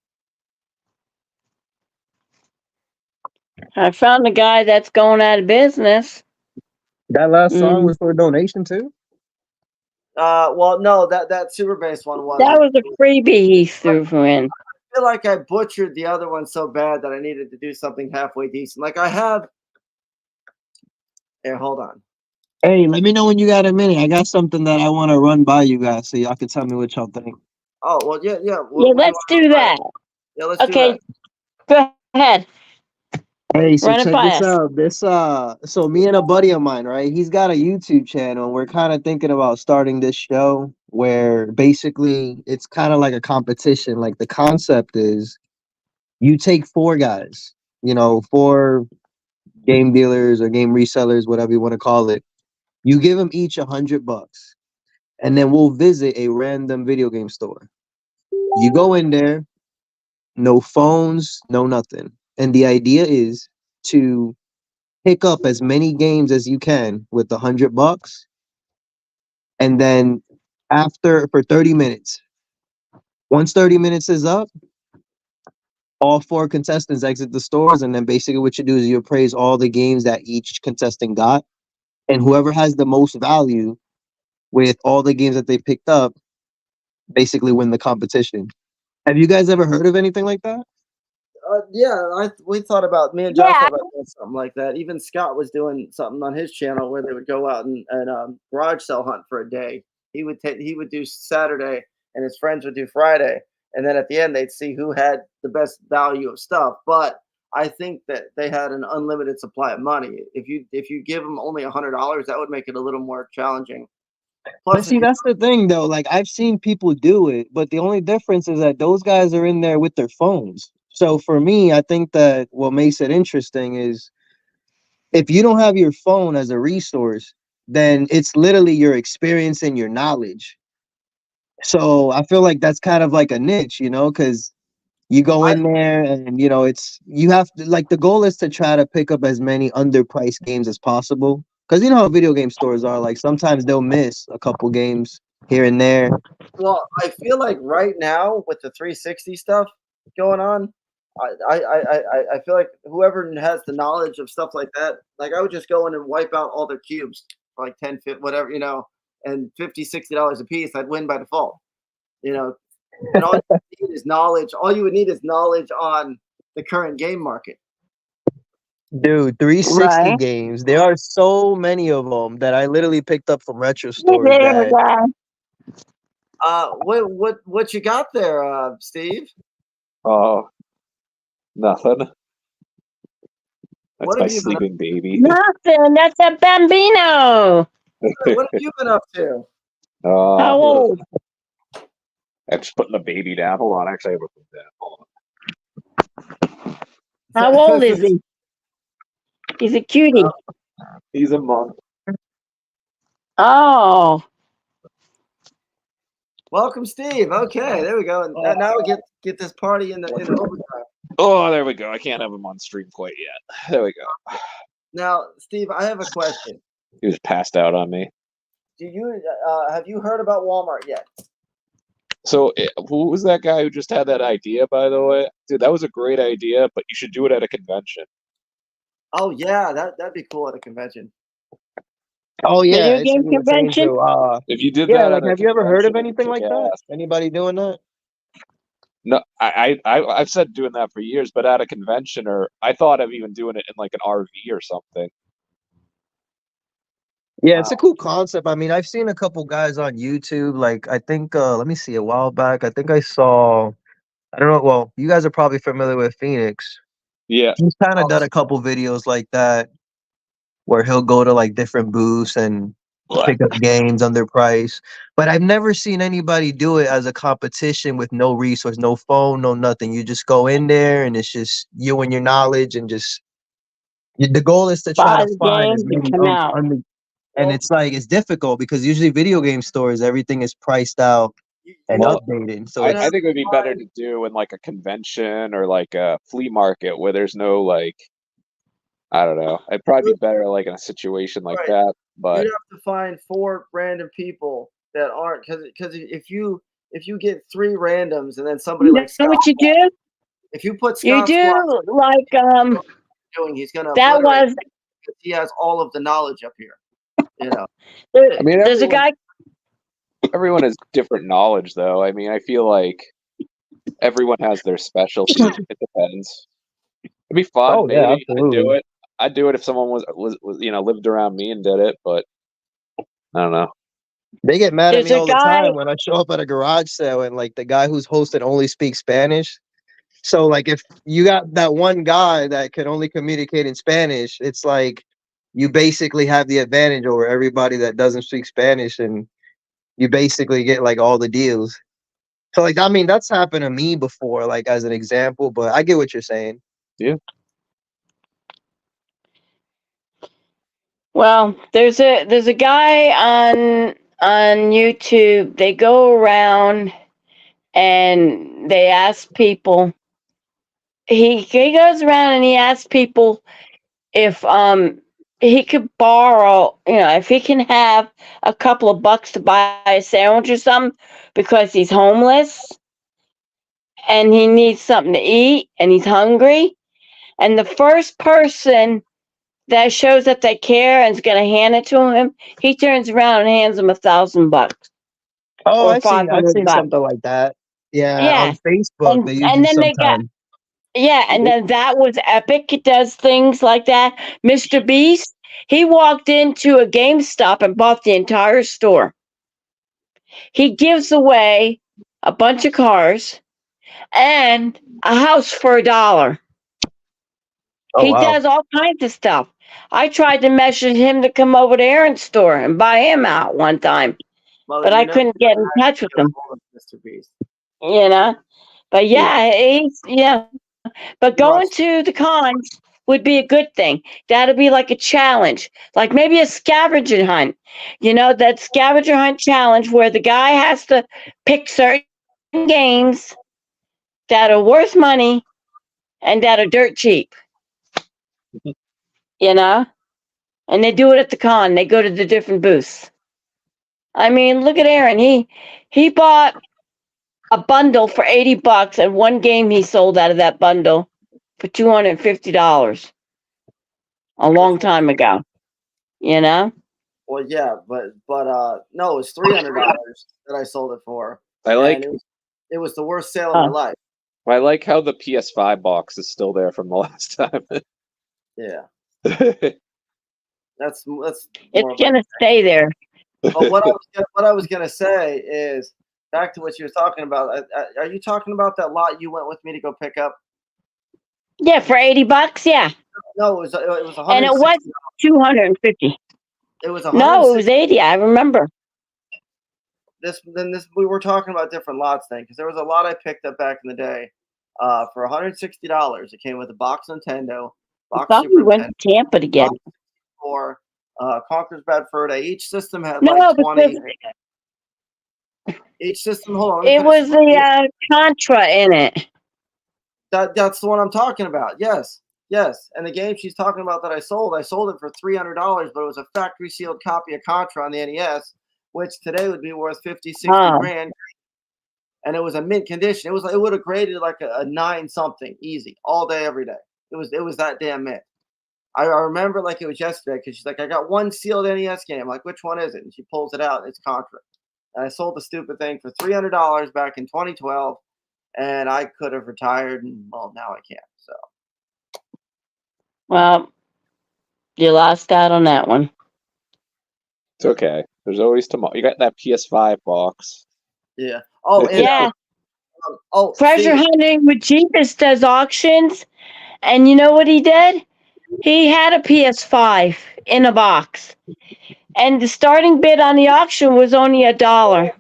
I found a guy that's going out of business. That last song was for a donation too? Well, no, that Super Bass one was. That was a freebie he threw in. I feel like I butchered the other one so bad that I needed to do something halfway decent. Like I have. Here, hold on. Hey, let me know when you got a minute. I got something that I want to run by you guys so y'all can tell me what y'all think. Oh, well, yeah. Yeah, let's do that. Yeah, let's do Okay, that. go ahead. Hey, so Run it check by this us. out. So me and a buddy of mine, right? He's got a YouTube channel, and we're kind of thinking about starting this show where basically it's kind of like a competition. Like the concept is you take 4 guys, 4 game dealers or game resellers, whatever you want to call it. You give them each $100, and then we'll visit a random video game store. You go in there, no phones, no nothing. And the idea is to pick up as many games as you can with $100, and then for 30 minutes. Once 30 minutes is up, all 4 contestants exit the stores, and then basically what you do is you appraise all the games that each contestant got, and whoever has the most value with all the games that they picked up basically win the competition. Have you guys ever heard of anything like that? Yeah, we thought about, me and Josh Yeah. thought about doing something like that. Even Scott was doing something on his channel where they would go out and garage sale hunt for a day. He would do Saturday, and his friends would do Friday, and then at the end they'd see who had the best value of stuff. But I think that they had an unlimited supply of money. If you give them only $100, that would make it a little more challenging. But Plus, see, that's the thing though. Like I've seen people do it, but the only difference is that those guys are in there with their phones. So for me, I think that what makes it interesting is if you don't have your phone as a resource, then it's literally your experience and your knowledge. So I feel like that's kind of like a niche, because you go in there and you have to, like, the goal is to try to pick up as many underpriced games as possible. Because you know how video game stores are, like sometimes they'll miss a couple games here and there. well, I feel like right now with the 360 stuff going on, I feel like whoever has the knowledge of stuff like that, like I would just go in and wipe out all their cubes for like 10, 50, whatever, and $50, $60 a piece, I'd win by default, and all you need is knowledge. All you would need is knowledge on the current game market. Dude, 360 Right. games. There are so many of them that I literally picked up from retro stores. There, That guy. What you got there, Steve? Oh, nothing. That's What my have you been sleeping baby. Nothing. That's a bambino. What have you been up to? How old? I'm just putting the baby down. Hold on. Actually, I have to put that. Hold on. How old is he? He's a cutie. He's a month. Oh. Welcome, Steve. Okay, there we go. And now we get this party in the overdrive. Oh, there we go. I can't have him on stream quite yet. There we go. Now, Steve, I have a question. He was passed out on me. Have you heard about Walmart yet? So, who was that guy who just had that idea, by the way? Dude, that was a great idea, but you should do it at a convention. Oh yeah, that'd be cool at a convention. Oh yeah, Video game convention? If you did yeah, that, like, at a have you ever heard of convention, anything like that? yes. Anybody doing that? No, I've said doing that for years, but at a convention, or I thought of even doing it in like an RV or something. Yeah, it's a cool concept. I mean, I've seen a couple guys on YouTube. Like, I think, let me see, a while back, I think I saw, I don't know, well, you guys are probably familiar with Phoenix. Yeah. He's kind of done a couple videos like that where he'll go to like different booths and pick up games underpriced. But I've never seen anybody do it as a competition with no resource, no phone, no nothing. You just go in there and it's just you and your knowledge, and just the goal is to try Buy to the find as games and many come out. and it's like it's difficult because usually video game stores, everything is priced out and Well, updated. So I it's, think it would be better to do in like a convention or like a flea market where there's no like, I don't know. It'd probably be better like in a situation like Right. that. But You'd have to find 4 random people that aren't, because if you get 3 randoms and then somebody You like know Scott, what you do? if you put You Scott do Squad like doing, he's gonna that obliterate was because he has all of the knowledge up here. I mean, there's a guy. everyone has different knowledge, though. I mean, I feel like everyone has their specialty. It depends. It'd be fun. Oh, Maybe yeah, I'd do absolutely. it. I'd do it if someone was lived around me and did it. But I don't know. they get mad at There's me a all the guy. time when I show up at a garage sale and like the guy who's hosted only speaks Spanish. So like if you got that one guy that can only communicate in Spanish, it's like you basically have the advantage over everybody that doesn't speak Spanish, and you basically get like all the deals. So like, I mean, that's happened to me before, like as an example, but I get what you're saying. Yeah. Well, there's a guy on YouTube. They go around and they ask people. He goes around and he asks people if he could borrow, if he can have a couple of bucks to buy a sandwich or something because he's homeless and he needs something to eat and he's hungry, and the first person that shows that they care and is going to hand it to him, he turns around and hands him $1,000 Oh, or I've five seen hundred bucks. something like that. Yeah, Yeah, on Facebook and they usually then they got sometimes. and then that was Epic. It does things like that. Mr. Beast, he walked into a GameStop and bought the entire store. He gives away a bunch of cars and a house for $1. Oh He wow. does all kinds of stuff. I tried to message him to come over to Aaron's store and buy him out one time, Mother, but you I know, couldn't get in touch with him, Mr. Beast. But yeah, but going Must. to the cons would be a good thing. That'd be like a challenge, like maybe a scavenger hunt. That scavenger hunt challenge where the guy has to pick certain games that are worth money and that are dirt cheap, you know? And they do it at the con. They go to the different booths. I mean, look at Aaron. He bought a bundle for $80 and one game he sold out of that bundle for $250 a long time ago, you know? Well, yeah, but no, it was $300 that I sold it for. I like And it was the worst sale of my life. I like how the PS5 box is still there from the last time. Yeah, That's that's It's gonna stay there. But what I was gonna say is back to what you were talking about. Are you talking about that lot you went with me to go pick up? Yeah, for $80, yeah. No, it was And it was 250. It was No, it was 80. I remember. We were talking about different lots then, because there was a lot I picked up back in the day for $160. It came with a box Nintendo, I box thought Super we went Nintendo, to Tampa together. for Conker's Bad Fur Day. Each system had No, like 20. because Each system, hold on. it was the Contra in it. That's the one I'm talking about. Yes. And the game she's talking about that I sold it for $300, but it was a factory sealed copy of Contra on the NES, which today would be worth 50, 60 grand. And it was a mint condition. It would have graded like a 9 something easy all day, every day. It was that damn mint. I remember like it was yesterday, because she's like, I got one sealed NES game. I'm like, which one is it? And she pulls it out, and it's Contra. And I sold the stupid thing for $300 back in 2012. And I could have retired, and well, now I can't. So, Well, you lost out on that one. It's okay. There's always tomorrow. You got that PS5 box. yeah. Oh, and, Yeah. Steve, Treasure Hunting with Jeepus does auctions, and you know what he did? He had a PS5 in a box, and the starting bid on the auction was only $1.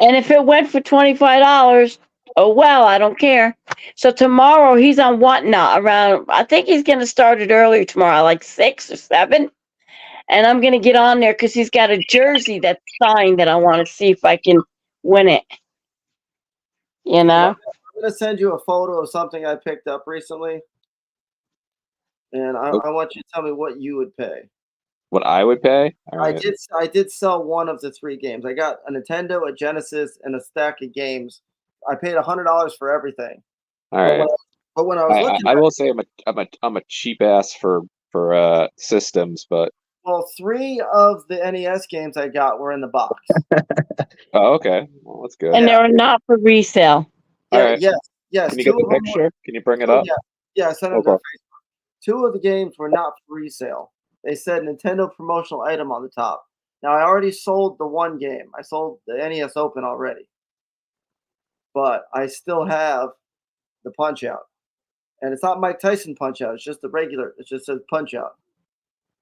And if it went for $25, oh well, I don't care. So tomorrow he's on Whatnot around. I think he's going to start it earlier tomorrow, like 6 or 7. And I'm going to get on there because he's got a jersey that's signed that I want to see if I can win it. You know? I'm going to send you a photo of something I picked up recently. And I want you to tell me what you would pay. What I would pay? All right. I did sell one of the 3 games. I got a Nintendo, a Genesis, and a stack of games. I paid $100 for everything. All right. But when I was looking, I will say I'm a cheap ass for systems, but well, 3 of the NES games I got were in the box. oh, okay. Well, that's good. And they were not for resale. All right. Yes. Can you get the picture? Can you bring it up? Yeah, send it to Facebook. 2 of the games were not for resale. They said Nintendo promotional item on the top. Now, I already sold the one game. I sold the NES Open already. But I still have the Punch-Out. And it's not Mike Tyson Punch-Out. It's just the regular. It just says Punch-Out.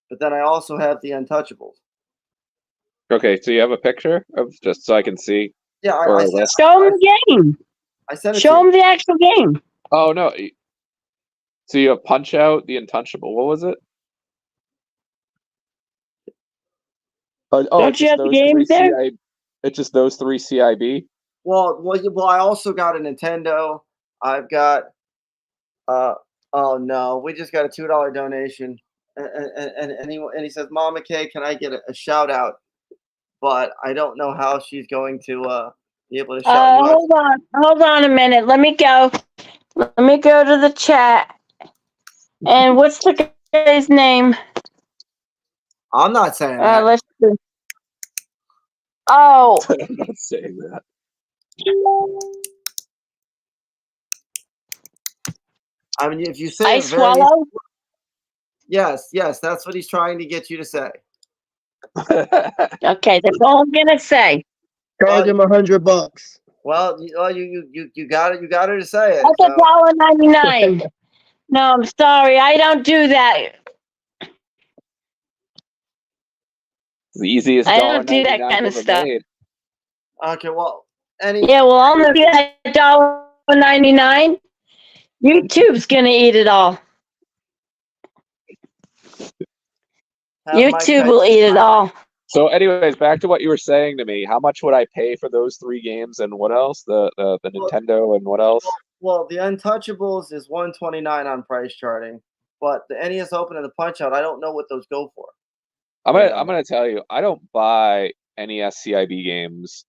But then I also have the Untouchables. Okay, so you have a picture of just so I can see? Yeah, Show him the game. I sent it Show him the actual game. Oh, no. So you have Punch-Out, the Untouchable. What was it? Don't you have the games there? It's just those 3 CIB? Well, I also got a Nintendo. I've got Oh no, we just got a $2 donation, and he says, "Mama K, can I get a shout out?" But I don't know how she's going to be able to shout you out. Hold on a minute. Let me go to the chat. And what's the guy's name? I'm not saying that. Let's see. Oh, I'm not saying that. I mean, if you say I it very, swallow. yes, that's what he's trying to get you to say. Okay, that's all I'm gonna say. Charge him $100. Well, you got it. You got her to say it. That's $1.99. No, I'm sorry, I don't do that. The easiest I don't do that $1.99 kind of ever stuff. made. Okay, well, Yeah, well, I'm gonna do that $1.99. YouTube's gonna eat it all. YouTube will eat it all. So, anyways, back to what you were saying to me. How much would I pay for those 3 games, and what else? The Nintendo and what else? Well, the Untouchables is $129 on price charting, but the NES Open and the Punch Out, I don't know what those go for. I'm gonna tell you, I don't buy NES CIB games.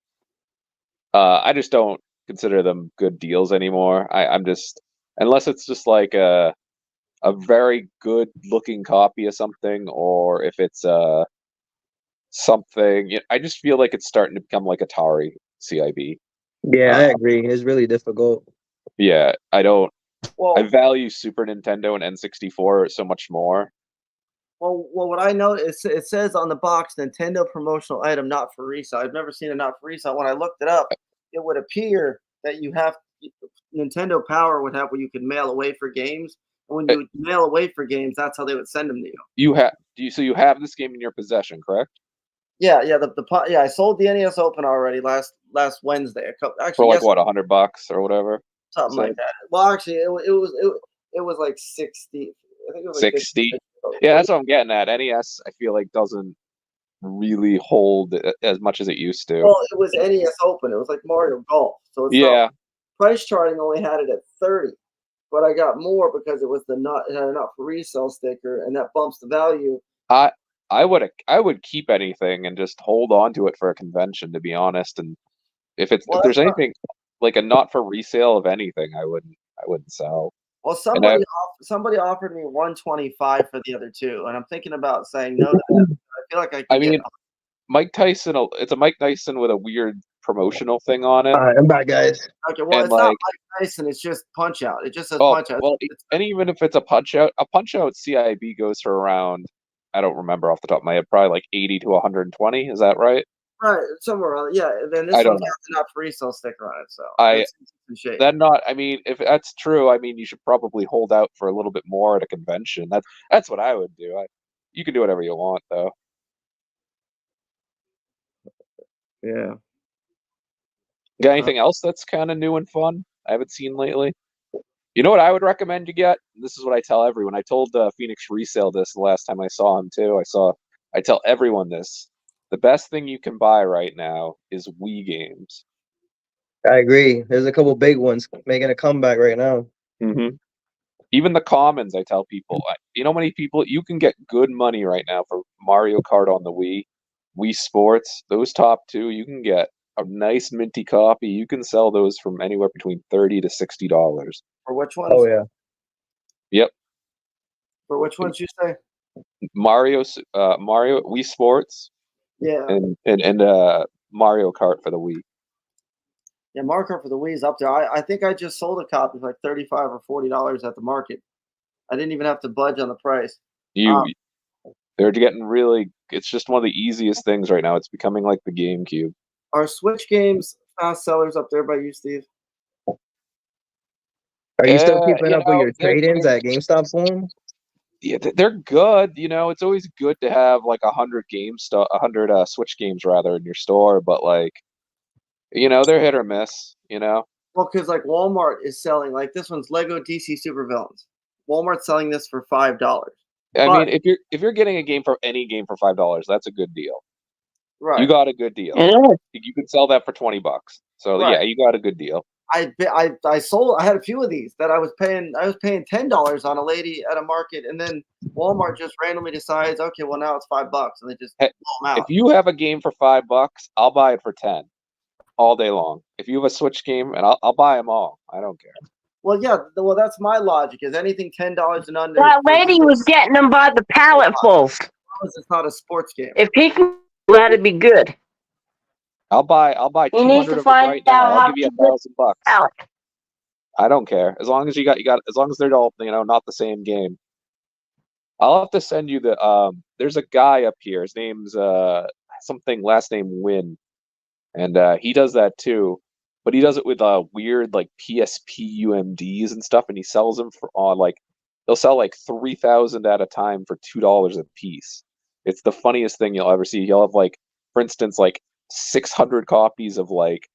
I just don't consider them good deals anymore. I'm just, unless it's just like a very good looking copy of something, or if it's something. I just feel like it's starting to become like Atari CIB. Yeah, I agree. It's really difficult. Yeah, I don't. Well, I value Super Nintendo and N64 so much more. Well, what I know is it says on the box Nintendo promotional item not for resale. I've never seen a not for resale. When I looked it up, it would appear that Nintendo Power would have where you could mail away for games. And when you would mail away for games, that's how they would send them to you. So you have this game in your possession, correct? Yeah. I sold the NES Open already last Wednesday. For like what, $100 or whatever? Something like that. Well, actually, it was like 60. I think it was like 60. Yeah, that's what I'm getting at. NES, I feel like, doesn't really hold as much as it used to. Well, it was NES Open. It was like Mario Golf. So it's not, price charting only had it at 30, but I got more because it was it had a not for resale sticker, and that bumps the value. I would keep anything and just hold on to it for a convention, to be honest. And if there's anything like a not for resale of anything, I wouldn't sell. Well, somebody offered me $125 for the other two, and I'm thinking about saying no to that. I feel like I mean, Mike Tyson. It's a Mike Tyson with a weird promotional thing on it. All right, I'm back, guys. Okay, well, it's not Mike Tyson. It's just Punch Out. It just says Punch Out. Well, and even if it's a Punch Out CIB goes for around, I don't remember off the top of my head, probably like 80 to 120. Is that right? Right, somewhere around. Yeah, then this one's got the not for resale sticker on it. So I mean, if that's true, I mean, you should probably hold out for a little bit more at a convention. That's what I would do. You can do whatever you want, though. Yeah. Got anything else that's kind of new and fun I haven't seen lately? You know what I would recommend you get? This is what I tell everyone. I told Phoenix Resale this the last time I saw him too. I tell everyone this. The best thing you can buy right now is Wii games. I agree. There's a couple big ones making a comeback right now. Mm-hmm. Even the commons, I tell people. You know how many people you can get good money right now for Mario Kart on the Wii Sports. Those top two, you can get a nice minty copy. You can sell those from anywhere between $30 to $60. For which ones? Oh yeah. Yep. For which ones you say? Mario Wii Sports. Yeah. And Mario Kart for the Wii. Yeah, Mario Kart for the Wii is up there. I think I just sold a copy for like $35 or $40 at the market. I didn't even have to budge on the price. They're getting really. It's just one of the easiest things right now. It's becoming like the GameCube. Are Switch games fast sellers up there by you, Steve? Are you still keeping up with your trade-ins at GameStop for them? Yeah, they're good. It's always good to have like 100 Switch games rather in your store, but like, they're hit or miss. Well, because like Walmart is selling like this one's Lego DC Supervillains. Walmart's selling this for $5. I mean, if you're getting a game for any game for $5, that's a good deal. Right. You got a good deal. It is. You can sell that for $20. So yeah, you got a good deal. I sold. I had a few of these that I was paying $10 on a lady at a market, and then Walmart just randomly decides, okay, well now it's $5, and they just Hey, blow them if out. you have a game for $5, I'll buy it for 10 all day long. If you have a Switch game, and I'll buy them all. I don't care. Well, yeah. Well, that's my logic. Is anything $10 and under? That lady was getting them by the palletfuls. It's not a sports game. If he can, let it be good. I'll buy He needs 200 to of them find right now. out I'll how give you to get $1,000. pallet. I don't care. As long as you got as long as they're all, not the same game. I'll have to send you the there's a guy up here. His name's something, last name Win. And he does that too. But he does it with weird like PSP UMDs and stuff, and he sells them for he'll sell like 3,000 at a time for $2 a piece. It's the funniest thing you'll ever see. He'll have for instance, 600 copies of like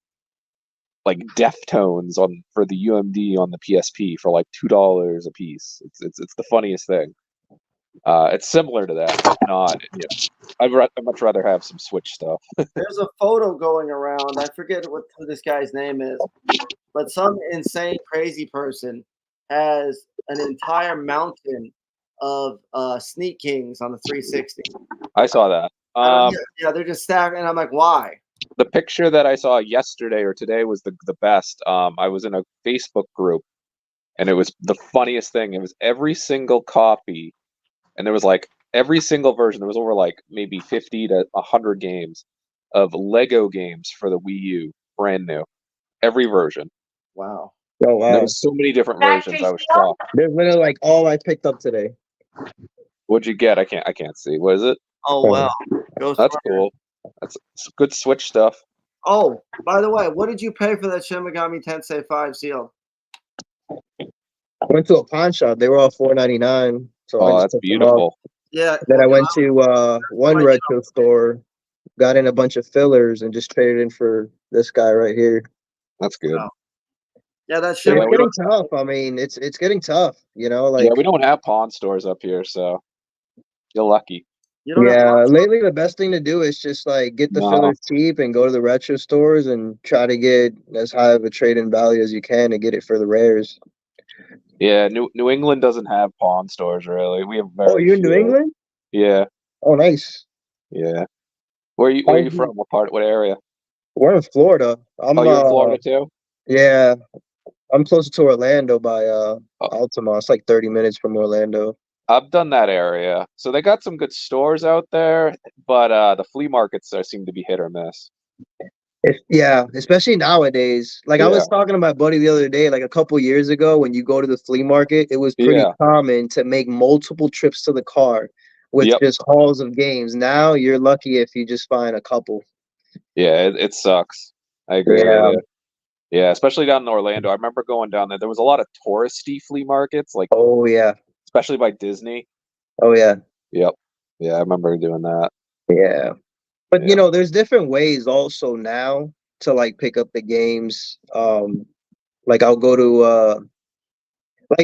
Deftones for the UMD on the PSP for like $2 a piece. It's the funniest thing. It's similar to that, but not. I'd much rather have some Switch stuff. There's a photo going around. I forget who this guy's name is, but some insane crazy person has an entire mountain of Sneak Kings on the 360. I saw that. Yeah, they're just stacked, and I'm like, why? The picture that I saw yesterday or today was the best. I was in a Facebook group, and it was the funniest thing. It was every single copy, and there was every single version. There was over maybe 50 to 100 games of Lego games for the Wii U, brand new, every version. Wow. Oh wow! There was so many different versions. I was shocked. They're literally all I picked up today. What'd you get? I can't see. What is it? Oh wow. That's cool. That's good Switch stuff. Oh, by the way, what did you pay for that Shin Megami Tensei 5 sealed? I went to a pawn shop. They were all $4.99. So I just That's picked them up. beautiful. Yeah. Then I went to one retro store, got in a bunch of fillers, and just traded in for this guy right here. That's good. Wow. Yeah, that's It's shit. getting tough. I mean, it's getting tough. Yeah, we don't have pawn stores up here, so you're lucky. Yeah, lately the best thing to do is just get the fillers cheap and go to the retro stores and try to get as high of a trade-in value as you can and get it for the rares. Yeah, New England doesn't have pawn stores really. We have very you're in New few. England? Yeah. Oh, nice. Yeah. Where are you from? What area? We're in Florida. You're in Florida too? Yeah. I'm closer to Orlando by Altamont. It's 30 minutes from Orlando. I've done that area. So they got some good stores out there, but the flea markets seem to be hit or miss. Yeah, especially nowadays. I was talking to my buddy the other day, a couple years ago, when you go to the flea market, it was pretty common to make multiple trips to the car with just hauls of games. Now you're lucky if you just find a couple. Yeah, it sucks. I agree with you. Yeah, especially down in Orlando. I remember going down there. There was a lot of touristy flea markets, oh yeah, especially by Disney. Oh yeah. Yep. Yeah, I remember doing that. Yeah. But there's different ways also now to pick up the games. I'll go to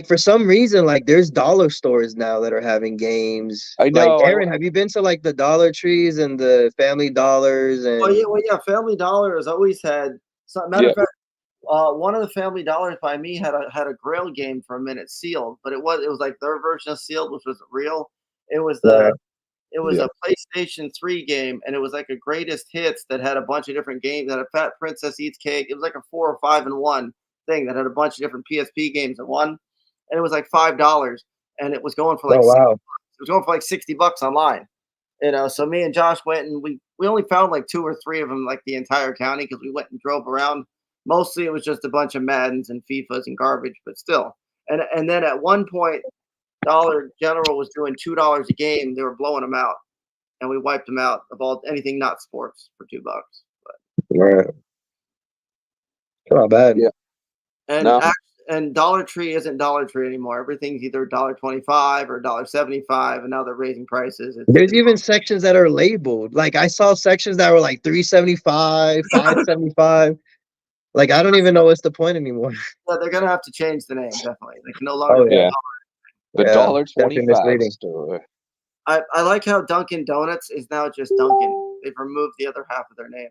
for some reason there's dollar stores now that are having games. I know. Aaron, have you been to the Dollar Trees and the Family Dollars and Family Dollar has always had matter of fact, one of the Family Dollars by me had a Grail game for a minute sealed, but it was their version of sealed, which wasn't real. It was a PlayStation 3 game, and it was a greatest hits that had a bunch of different games. That a Fat Princess Eats Cake. It was a 4 or 5 in 1 thing that had a bunch of different PSP games in one, and it was $5, and it was going for it was going for $60 online. So me and Josh went, and we only found 2 or 3 of them the entire county, because we went and drove around. Mostly it was just a bunch of Maddens and FIFAs and garbage, but still. And then at one point, Dollar General was doing $2 a game. They were blowing them out, and we wiped them out of anything not sports for $2. Right. Not bad. Yeah. And Dollar Tree isn't Dollar Tree anymore. Everything's either $1.25 or $1.75, and now they're raising prices. There's even sections that are labeled. I saw sections that were $3.75, $5.75. I don't even know what's the point anymore. Yeah, they're gonna have to change the name, definitely. They can no longer. Oh yeah. The $1.25 store. I like how Dunkin' Donuts is now just Dunkin'. They've removed the other half of their name.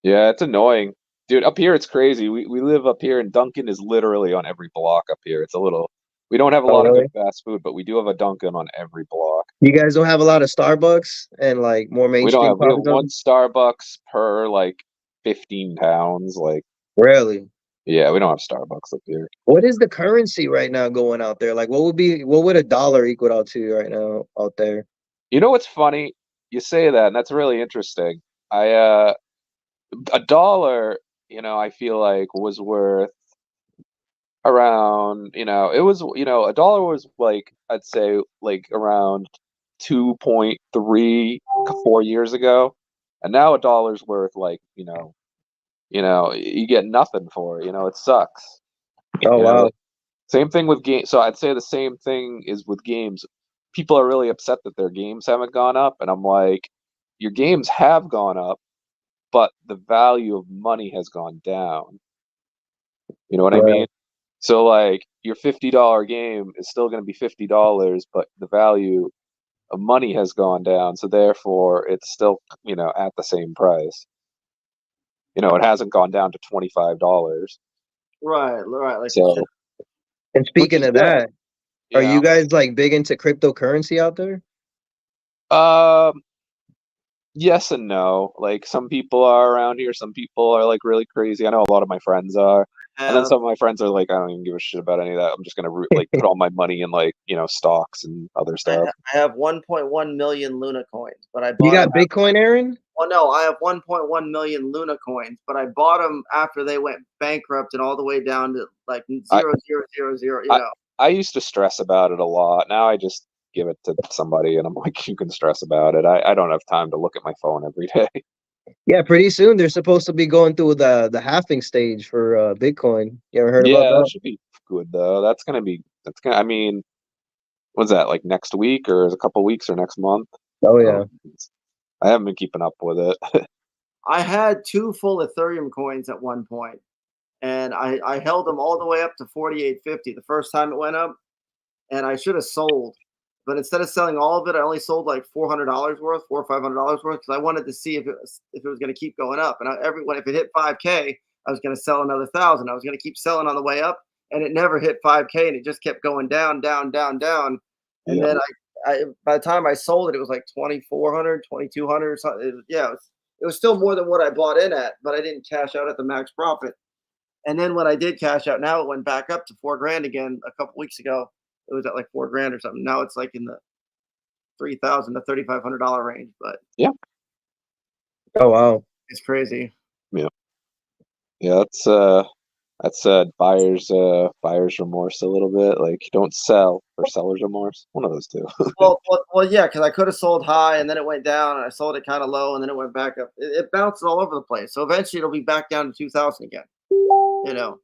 Yeah, it's annoying. Dude, up here it's crazy. We live up here, and Dunkin' is literally on every block up here. It's a little. We don't have a Oh, lot of really? good fast food, but we do have a Dunkin' on every block. You guys don't have a lot of Starbucks and like more We don't mainstream have. We have coffee one companies? Starbucks per like 15 towns. Like, Really? yeah, we don't have Starbucks up here. What is the currency right now going out there? Like, what would a dollar equal out to right now out there? You know what's funny? You say that, and that's really interesting. I a dollar, I feel like was worth around, it was, a dollar was like, I'd say like around 2.3, 4 years ago. And now a dollar's worth like, you get nothing for it, it sucks. Oh, wow. Like, same thing with games. So I'd say the same thing is with games. People are really upset that their games haven't gone up, and I'm like, your games have gone up, but the value of money has gone down. You know what I Right. mean? So like your $50 game is still going to be $50, but the value of money has gone down, so therefore it's still, at the same price. It hasn't gone down to $25. Right, like it should. So, And which speaking is of good, that, you are you know. guys like big into cryptocurrency out there? Um, yes and no. Like some people are around here, some people are like really crazy. I know a lot of my friends are. And then Have some of my friends are like, I don't even give a shit about any of that. I'm just gonna like put all my money in like, stocks and other stuff. I have 1.1 million Luna coins, but I You bought them. got Bitcoin, Aaron? Well, no, I have 1.1 million Luna coins, but I bought them after they went bankrupt and all the way down to like I, 0.000. You I know, I used to stress about it a lot. Now I just give it to somebody and I'm like, you can stress about it. I don't have time to look at my phone every day. Yeah, pretty soon they're supposed to be going through the halving stage for Bitcoin. You ever heard about Yeah, that that? should be good though. I mean, what's that, like next week or a couple weeks or next month? Oh Oh, yeah. I haven't been keeping up with it. I had two full Ethereum coins at one point, and I held them all the way up to 48.50 the first time it went up, and I should have sold. But instead of selling all of it, I only sold like $400 worth, $400 or $500 worth, because I wanted to see if it was going to keep going up. And everyone, if it hit 5K, I was going to sell another 1,000. I was going to keep selling on the way up, and it never hit 5K, and it just kept going down, down, down, down. And Yeah. then by the time I sold it, it was like 2,400, 2,200 or something. It was still more than what I bought in at, but I didn't cash out at the max profit. And then when I did cash out, now it went back up to 4 grand again a couple weeks ago. It was at like 4 grand or something. Now it's like in the 3,000 to $3,500 range, but Yeah. Oh wow. it's crazy. Yeah. Yeah, that's buyer's remorse a little bit. Like don't sell or seller's remorse. One of those two. Well, yeah, because I could have sold high and then it went down, and I sold it kind of low and then it went back up. It bounces all over the place. So eventually it'll be back down to 2,000 again. You know,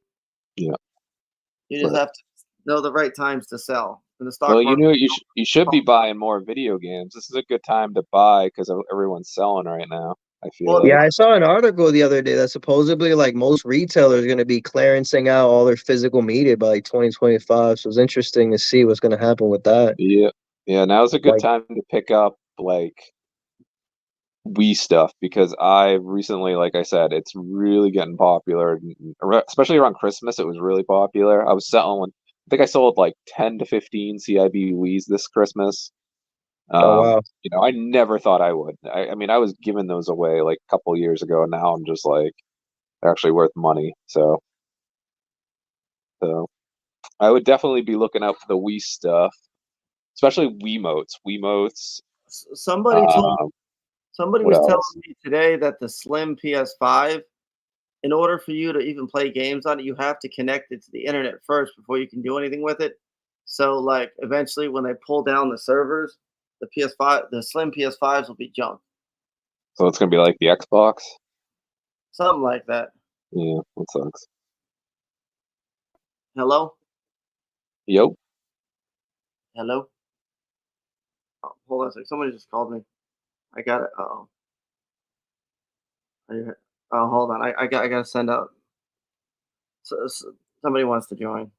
Yeah. you just But, have to know the right times to sell. In the stock well, market, you should be buying more video games. This is a good time to buy because everyone's selling right now. I feel well, Yeah, like. I saw an article the other day that supposedly like most retailers are going to be clearancing out all their physical media by like 2025. So it's interesting to see what's going to happen with that. Yeah. Yeah, now's a good Like, time to pick up like Wii stuff because I recently, like I said, it's really getting popular, especially around Christmas. It was really popular. I think I sold like 10 to 15 CIB Wii's this Christmas. oh wow. I never thought I would. I mean, I was giving those away like a couple years ago, and now I'm just like, they're actually worth money. So I would definitely be looking out for the Wii stuff, especially Wiimotes. Wiimotes. somebody told Um, somebody what was telling else? me today that the Slim PS5, in order for you to even play games on it, you have to connect it to the internet first before you can do anything with it. So, like, eventually, when they pull down the servers, the Slim PS5s will be junk, So it's gonna be like the Xbox. something like that. Yeah, that sucks. Hello, Yep. hello. Oh, hold on a second. Somebody just called me. I got it. Oh, hold on. I got to send out. Somebody wants to join.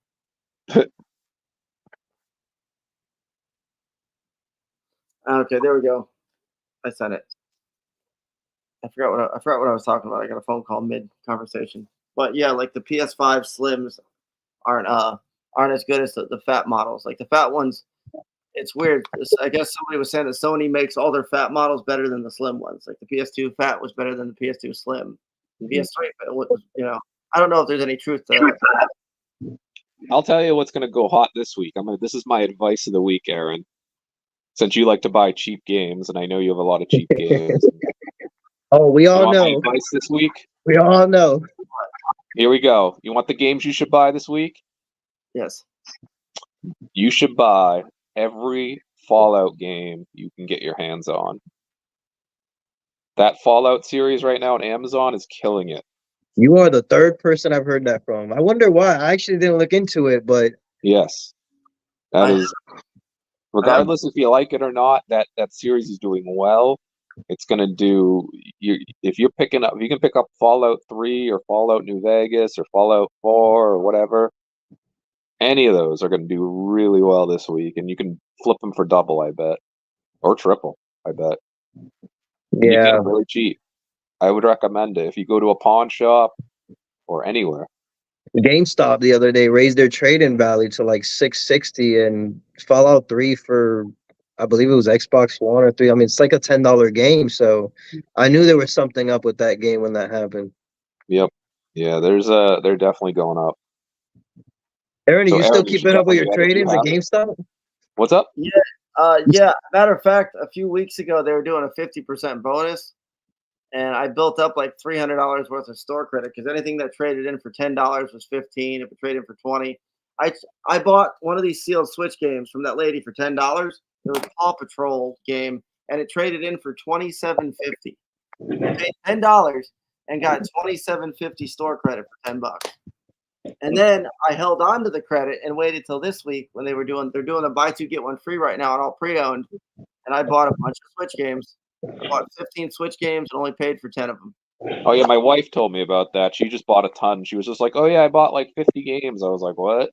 Okay, there we go. I sent it. I forgot what I was talking about. I got a phone call mid conversation. But yeah, like the PS5 Slims aren't as good as the fat models. Like the fat ones, it's weird. I guess somebody was saying that Sony makes all their fat models better than the slim ones. Like the PS2 fat was better than the PS2 slim. PS3 was, I don't know if there's any truth to that. I'll tell you what's going to go hot this week. This is my advice of the week, Aaron. Since you like to buy cheap games, and I know you have a lot of cheap games. Oh, we all my know. advice this week? We all know. Here we go. You want the games you should buy this week? Yes. You should buy every Fallout game you can get your hands on. That Fallout series right now on Amazon is killing it. You are the third person I've heard that from. I wonder why. I actually didn't look into it, but yes, that is. Regardless if you like it or not, that series is doing well. It's gonna do. If you can pick up Fallout 3 or Fallout New Vegas or Fallout 4 or whatever. Any of those are going to do really well this week, and you can flip them for double, I bet, or triple, I bet. Yeah, you get them really cheap. I would recommend it if you go to a pawn shop or anywhere. GameStop the other day raised their trade-in value to like $660, and Fallout 3 for, I believe it was Xbox One or 3. I mean, it's like a $10 game, so I knew there was something up with that game when that happened. Yep. Yeah, they're definitely going up. Aaron, So, are you still keeping up with your definitely trade-ins at GameStop? What's up? Yeah. Matter of fact, a few weeks ago they were doing a 50% bonus, and I built up like $300 worth of store credit because anything that traded in for $10 was $15. If it traded in for $20, I bought one of these sealed Switch games from that lady for $10. It was a Paw Patrol game, and it traded in for $27.50. I paid $10 and got $27.50 store credit for $10. And then I held on to the credit and waited till this week when they're doing a buy two get one free right now on all pre-owned, and I bought a bunch of Switch games. I bought 15 Switch games and only paid for 10 of them. Oh yeah, my wife told me about that. She just bought a ton. She was just like, "Oh yeah, I bought like 50 games." I was like, "What?"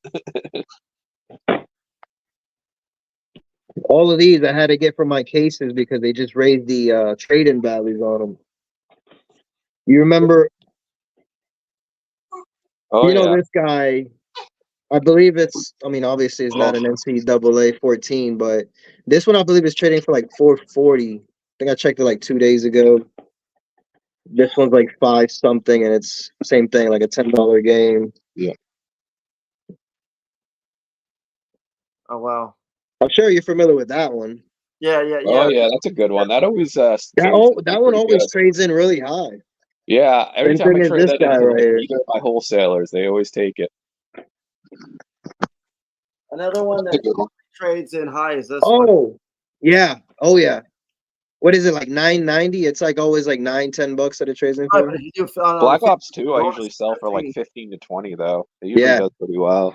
All of these I had to get from my cases because they just raised the trade-in values on them. You remember? Oh This guy, I believe obviously it's not an NCAA 14, but this one I believe is trading for like $440. I think I checked it like 2 days ago. This one's like $5 something, and it's same thing, like a $10 game. Yeah. Oh wow. I'm sure you're familiar with that one. Yeah. Oh yeah, that's a good one. That always that one always trades in really high. Yeah, every time I trade that into right here. either of my wholesalers, they always take it. Another one that trades in high is this one. Oh yeah. What is it, like $9.90? It's like always like $9-10 that it trades in for. Black Ops 2 I usually sell for like 15 to 20 though. It usually does pretty well.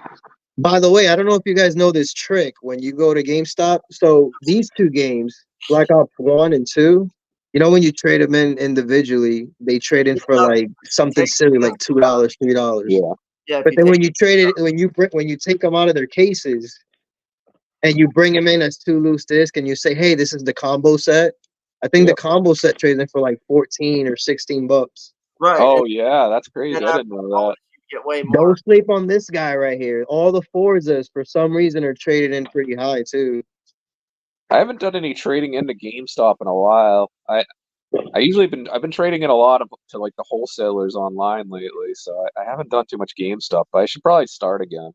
By the way, I don't know if you guys know this trick when you go to GameStop. So these two games, Black Ops 1 and 2, when you trade them in individually, they trade in for like something silly, like $2, $3. Yeah. But then when you take them out of their cases and you bring them in as 2 loose discs and you say, "Hey, this is the combo set," I think the combo set trades in for like $14 or $16. Right. Oh yeah, that's crazy. I didn't know that. Get way more. Don't sleep on this guy right here. All the Forzas, for some reason, are traded in pretty high too. I haven't done any trading into GameStop in a while. I've been trading in a lot to like the wholesalers online lately, so I haven't done too much GameStop, but I should probably start again.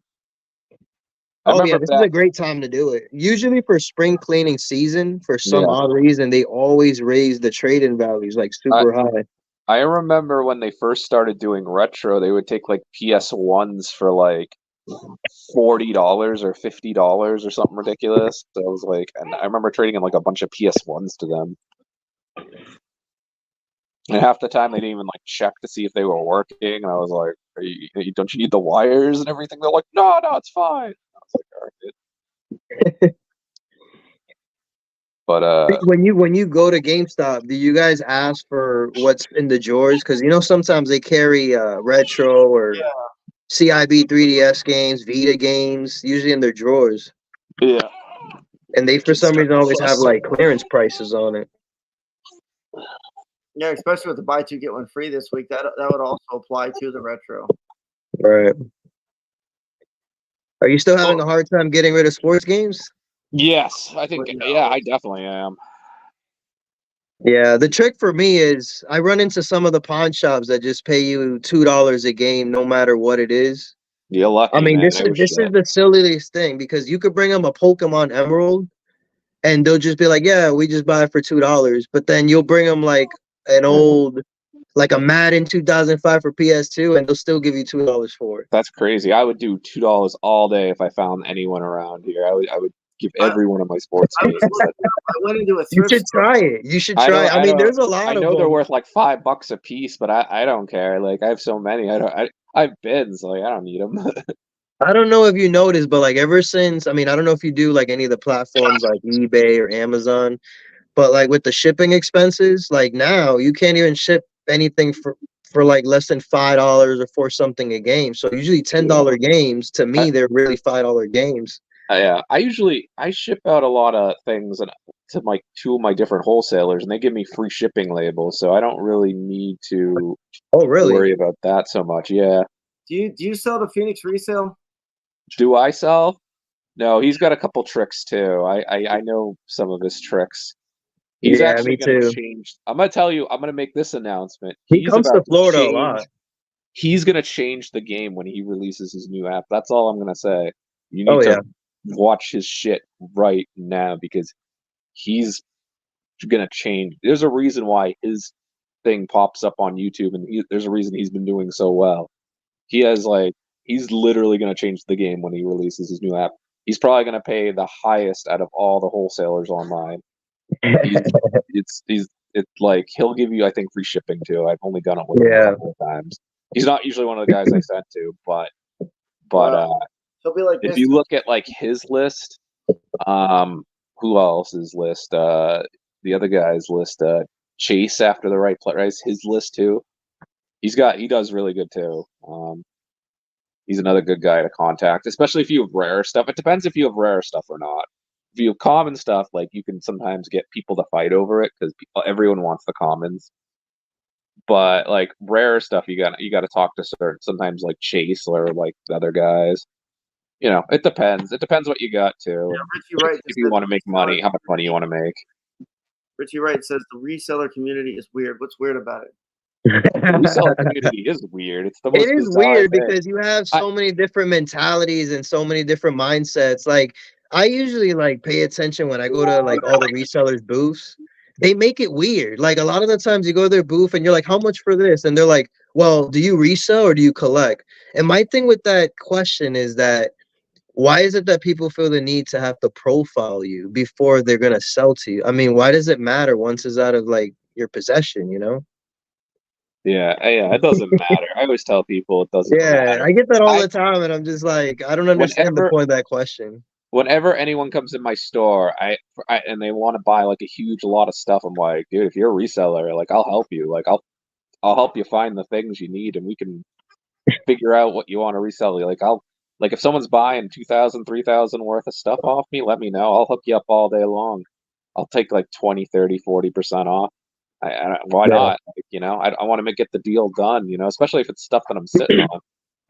This is a great time to do it. Usually for spring cleaning season, for some odd reason, they always raise the trade-in values like super high. I remember when they first started doing retro, they would take like PS1s for like $40 or $50 or something ridiculous. So I was like, and I remember trading in like a bunch of PS1s to them. And half the time they didn't even like check to see if they were working. And I was like, don't you need the wires and everything? They're like, no, it's fine. I was like, all right. But when you go to GameStop, do you guys ask for what's in the drawers? Because sometimes they carry retro or CIB 3DS games, Vita games, usually in their drawers. Yeah. And they for some reason always have like clearance prices on it. Yeah, especially with the buy two get one free this week. That would also apply to the retro. Right. Are you still having a hard time getting rid of sports games? Yes, I think. No. Yeah, I definitely am. Yeah, the trick for me is I run into some of the pawn shops that just pay you $2 a game, no matter what it is. You're lucky. I mean, man. this is the silliest thing because you could bring them a Pokemon Emerald, and they'll just be like, "Yeah, we just buy it for $2." But then you'll bring them like an old, like a Madden 2005 for PS2, and they'll still give you $2 for it. That's crazy. I would do $2 all day if I found anyone around here. I would give every one of my sports games. I went into a You thrift should store. try it. You should try it. I mean, there's a lot I of know them. they're worth like $5 a piece, but I don't care. Like I have so many. I have bins. Like I don't need them. I don't know if you noticed, but like ever since, I mean, I don't know if you do like any of the platforms like eBay or Amazon, but like with the shipping expenses, like now you can't even ship anything for like less than $5 or for something a game. So usually $10 games, to me, they're really $5 games. Yeah, I ship out a lot of things to like two of my different wholesalers, and they give me free shipping labels, so I don't really need to worry about that so much. Yeah. Do you sell to Phoenix Resale? Do I sell? No, he's got a couple tricks too. I know some of his tricks. He's actually going to change. I'm going to tell you. I'm going to make this announcement. He comes to Florida a lot. He's going to change the game when he releases his new app. That's all I'm going to say. You need to watch his shit right now because he's going to change. There's a reason why his thing pops up on YouTube, and there's a reason he's been doing so well. He's literally going to change the game when he releases his new app. He's probably going to pay the highest out of all the wholesalers online. It's like he'll give you, I think, free shipping too. I've only done it with him a couple of times. He's not usually one of the guys I sent to, but he'll be like if you look at like his list, who else's list? The other guy's list, Chase after the right price, his list too. He does really good too. He's another good guy to contact, especially if you have rare stuff. It depends if you have rare stuff or not. If you have common stuff, like you can sometimes get people to fight over it because everyone wants the commons. But like rare stuff, you got to talk to sometimes like Chase or like the other guys. You know, it depends. It depends what you got too. Yeah, Richie Wright if you want to make money, how much money you want to make. Richie Wright says the reseller community is weird. What's weird about it? The reseller community is weird. It's the most It is weird because you have so many different mentalities and so many different mindsets. Like I usually like pay attention when I go to like all the resellers' booths. They make it weird. Like a lot of the times you go to their booth and you're like, how much for this? And they're like, well, do you resell or do you collect? And my thing with that question is that why is it that people feel the need to have to profile you before they're going to sell to you? I mean, why does it matter once it's out of like your possession, you know? Yeah, it doesn't matter. I always tell people it doesn't matter. I get that all the time, and I'm just like, I don't understand the point of that question. Whenever anyone comes in my store, and they want to buy like a huge lot of stuff, I'm like, dude, if you're a reseller, like I'll help you. Like I'll help you find the things you need, and we can figure out what you want to resell. Like if someone's buying 2,000, 3,000 worth of stuff off me, let me know. I'll hook you up all day long. I'll take like 20, 30, 40% off. Why not? Like, you know, I want to get the deal done, you know, especially if it's stuff that I'm sitting on.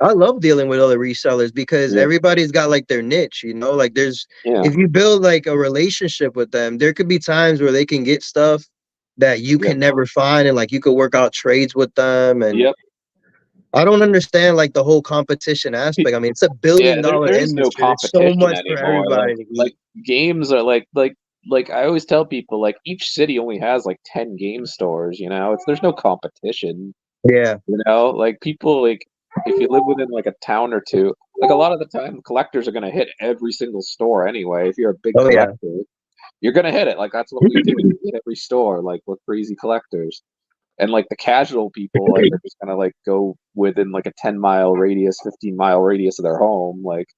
I love dealing with other resellers because everybody's got like their niche, you know, like if you build like a relationship with them, there could be times where they can get stuff that you can never find, and like you could work out trades with them. And I don't understand like the whole competition aspect. I mean, it's $1 billion there's industry. No competition There's so much anymore. for everybody. Like games are like I always tell people, like each city only has like 10 game stores, you know. There's no competition. Yeah. You know, like people, like if you live within like a town or two, like a lot of the time collectors are gonna hit every single store anyway. If you're a big collector, you're gonna hit it. Like that's what we do. We hit every store, like we're crazy collectors. And like the casual people, like are just gonna like go within like a 10-mile radius, 15-mile radius of their home. Like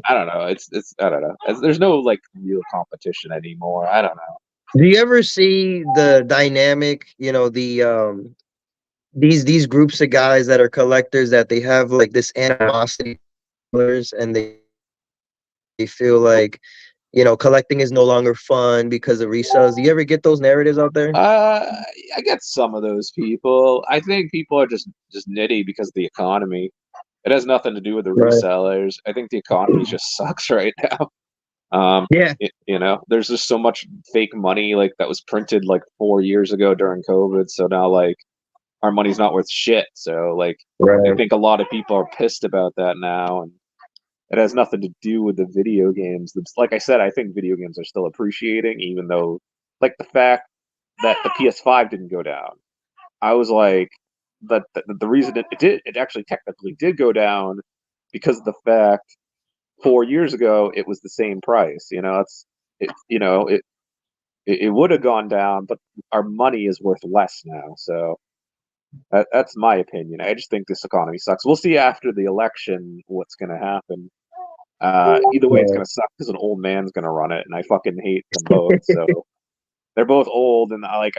I don't know. It's I don't know. There's no like real competition anymore. I don't know. Do you ever see the dynamic, you know, these groups of guys that are collectors that they have like this animosity and they feel like, you know, collecting is no longer fun because of resales. Do you ever get those narratives out there? I get some of those people. I think people are just nitty because of the economy. It has nothing to do with the Right. resellers. I think the economy just sucks right now. Yeah. You know, there's just so much fake money like that was printed like 4 years ago during COVID. So now like our money's not worth shit. So like I Right. think a lot of people are pissed about that now, and it has nothing to do with the video games. Like I said, I think video games are still appreciating, even though like the fact that the PS5 didn't go down. I was like, the reason it actually technically did go down because of the fact 4 years ago it was the same price. You know, it would have gone down, but our money is worth less now. So that's my opinion. I just think this economy sucks. We'll see after the election what's going to happen. Either way, it's going to suck because an old man's going to run it, and I fucking hate them both. So they're both old, and I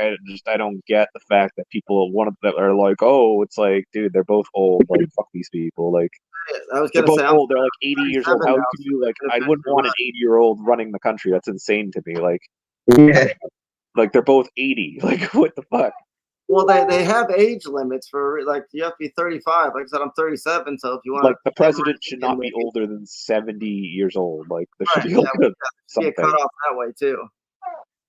don't get the fact that people that are like, oh, it's like, dude, they're both old. Like, fuck these people. Like, I was they're gonna both say, old. They're like 80 years old. 37 How now, can you like? so I wouldn't want an 80-year-old running the country. That's insane to me. Like, Yeah. like they're both 80. Like, what the fuck? well, they have age limits for like you have to be 35. Like I said, I'm 37, so if you want, Like, the president should not be older than 70 years old. Like, there should be like be a something. cutoff that way too.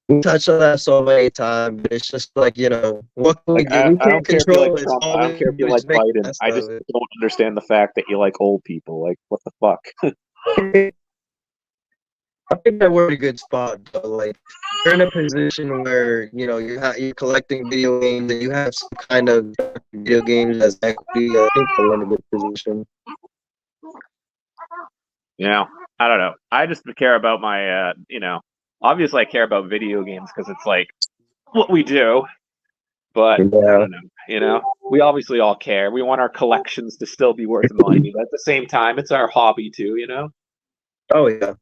We touched on that so many times, but it's just like, you know, what can we Like, do? I We don't can't care if you control like it. Trump. All I we don't care if do you is like make the Biden. best I of just it. don't understand the fact that you like old people. Like, what the fuck? I think that we're in a good spot, though. Like, you're in a position where, you know, you're collecting video games and you have some kind of video games as equity. I think we're in a good position. You know, I don't know. I just care about my, you know, obviously I care about video games because it's like what we do. But I Yeah. don't know. You know, we obviously all care. We want our collections to still be worth money, but at the same time, it's our hobby too. You know. Oh, yeah.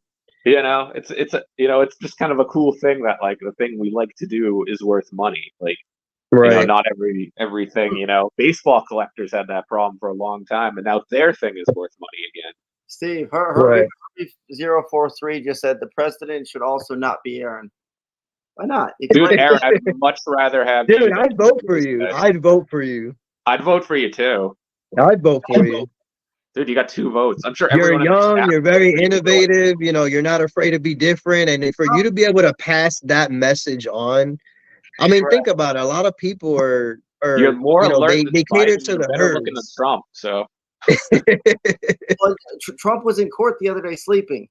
You know, it's a, you know, it's just kind of a cool thing that like the thing we like to do is worth money. Like, you know, Right. not everything. You know, baseball collectors had that problem for a long time, and now their thing is worth money again. Steve, Right. Herbie 043 just said the president should also not be Aaron. Why not? You Dude, like- Aaron, I'd much rather have Dude, you. I'd vote for you. I'd vote for you. I'd vote for you too. I'd vote for you. Dude, you got 2 votes. I'm sure You're everyone in the young, chat you're very would be like, innovative, you know, you're not afraid to be different. And for you to be able to pass that message on, I mean, think about it. A lot of people are you're more you know, alert they than cater Biden, to you're the better looking than herds. Trump. So Well, Trump was in court the other day sleeping.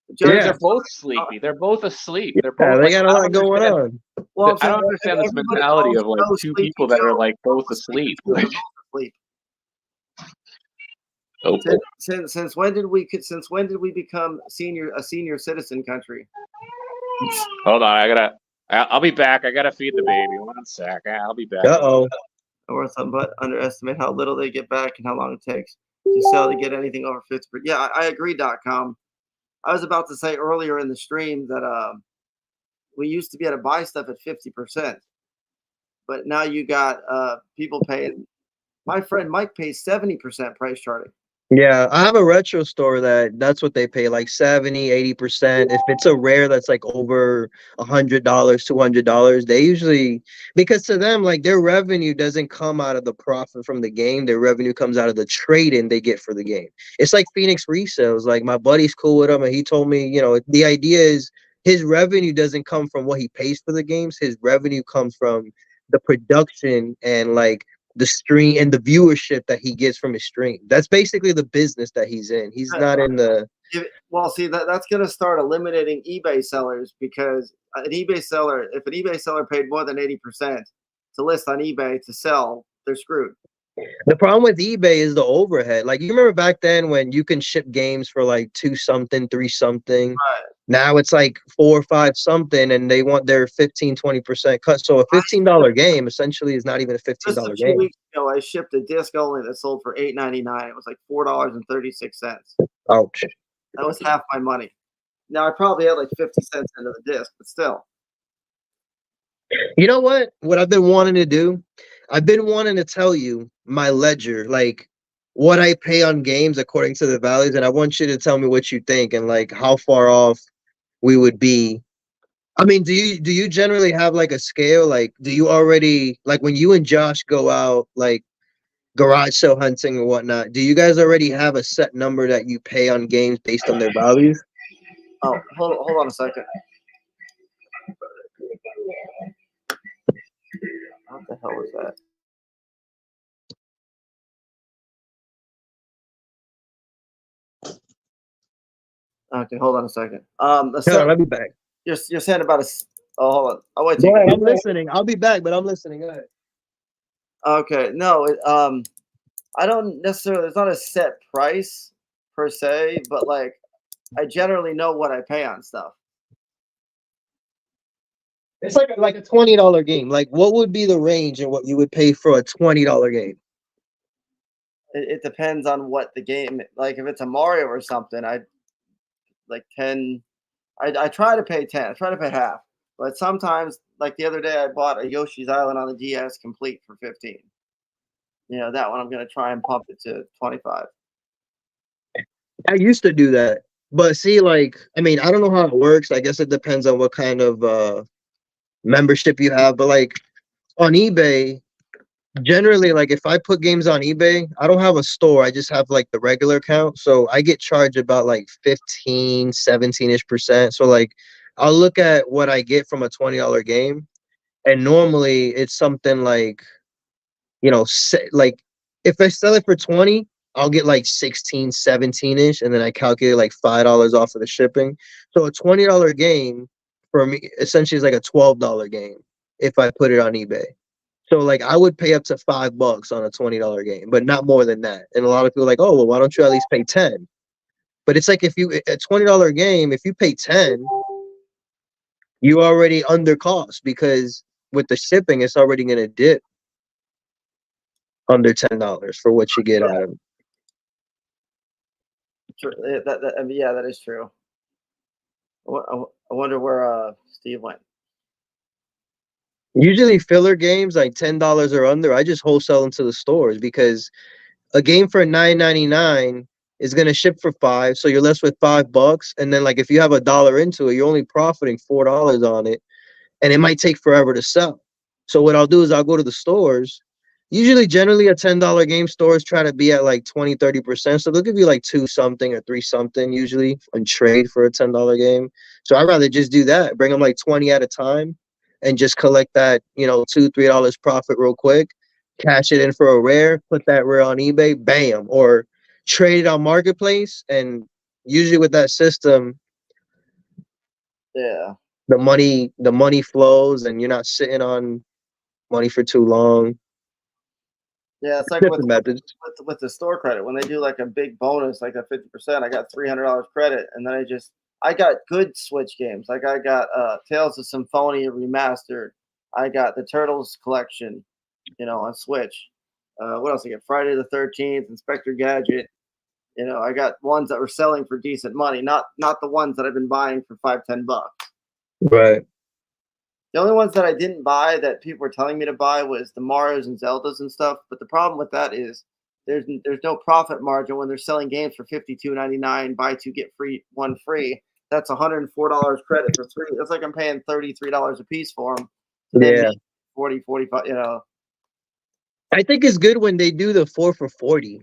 The dude, judge- Yeah. they're both sleepy. They're both asleep. They're Yeah, both they like, got a I lot don't going understand- on. Well, I'm I saying don't understand this everybody mentality calls of like Joe 2 sleepy people that are Joe. like both Joe's asleep. sleepy, Like, Joe. Both asleep. oh, Since when did we become a senior citizen country? hold on, I'll be back. I gotta feed the baby. 1 sec. I'll be back. Uh-oh. Or something, but underestimate how little they get back and how long it takes to sell to get anything over 50%. Yeah, I agree. .com. I was about to say earlier in the stream that we used to be able to buy stuff at 50%, but now you got people paying. My friend Mike pays 70% price charting. Yeah, I have a retro store that's what they pay, like 70, 80%. If it's a rare that's like over $100, $200, they usually, because to them, like their revenue doesn't come out of the profit from the game. Their revenue comes out of the trade-in they get for the game. It's like Phoenix resales. Like my buddy's cool with him, and he told me, you know, the idea is his revenue doesn't come from what he pays for the games. His revenue comes from the production and like the stream and the viewership that he gets from his stream. That's basically the business that he's in. He's not in the. Well, see, that's going to start eliminating eBay sellers because if an eBay seller paid more than 80% to list on eBay to sell, they're screwed. The problem with eBay is the overhead. Like you remember back then when you can ship games for like 2 something, 3 something. Right. Now it's like 4 or 5 something, and they want their 15-20% cut. So a $15 game essentially is not even a $15 Just a few game. weeks ago, I shipped a disc only that sold for $8.99. It was like $4.36. Ouch. That was half my money. Now I probably had like 50 cents into the disc, but still. You know what? What I've been wanting to do? I've been wanting to tell you my ledger, like what I pay on games according to the values, and I want you to tell me what you think and like how far off we would be. I mean, do you generally have like a scale? Like, do you already, like, when you and Josh go out like garage sale hunting or whatnot, do you guys already have a set number that you pay on games based on their values? Oh, hold on a second. What the hell was that? Okay, hold on a second. I'll be back. You're saying about a. Oh, hold on. I'll wait till Go you ahead, get I'm listening. I'll be back, but I'm listening. Go ahead. Okay, no, I don't necessarily. It's not a set price per se, but like I generally know what I pay on stuff. It's like a $20 game. Like, what would be the range and what you would pay for a $20 game? It depends on what the game. Like if it's a Mario or something, I like 10. I try to pay 10. I try to pay half, but sometimes, like the other day, I bought a Yoshi's Island on the DS complete for 15. You know, that one I'm gonna try and pump it to 25. I used to do that, but see, like, I mean, I don't know how it works. I guess it depends on what kind of membership you have. But like on eBay, generally, like if I put games on eBay, I don't have a store. I just have like the regular account. So I get charged about like 15, 17-ish percent. So like I'll look at what I get from a $20 game. And normally it's something like, you know, like if I sell it for 20, I'll get like 16, 17-ish, and then I calculate like $5 off of the shipping. So a $20 game for me essentially is like a $12 game if I put it on eBay. So like I would pay up to $5 on a $20 game, but not more than that. And a lot of people are like, oh well, why don't you at least pay 10? But it's like if you a $20 game, if you pay 10, you already under cost because with the shipping, it's already gonna dip under $10 for what you get out of it. Yeah, that is true. I wonder where Steve went. Usually filler games like $10 or under, I just wholesale them to the stores because a game for $9.99 is gonna ship for $5, so you're left with $5. And then like if you have $1 into it, you're only profiting $4 on it, and it might take forever to sell. So what I'll do is I'll go to the stores. Usually, generally, a $10 game stores try to be at like 20, 30%. So they'll give you like 2 something or 3 something usually on trade for a $10 game. So I'd rather just do that, bring them like 20 at a time and just collect that, you know, $2, $3 profit real quick, cash it in for a rare, put that rare on eBay, bam, or trade it on Marketplace. And usually with that system, Yeah. the money flows and you're not sitting on money for too long. Yeah, it's like Different methods. with the store credit when they do like a big bonus, like a 50%. I got $300 credit, and then I got good Switch games. Like I got Tales of Symphonia Remastered. I got the Turtles collection, you know, on Switch. What else I get? Friday the 13th, Inspector Gadget. You know, I got ones that were selling for decent money, not the ones that I've been buying for $5-10. Right. The only ones that I didn't buy that people were telling me to buy was the Marios and Zeldas and stuff. But the problem with that is there's no profit margin when they're selling games for $52.99, buy 2 get free 1 free. That's $104 credit for 3. That's like I'm paying $33 a piece for them. Yeah. 40, 45, you know. I think it's good when they do the 4 for 40,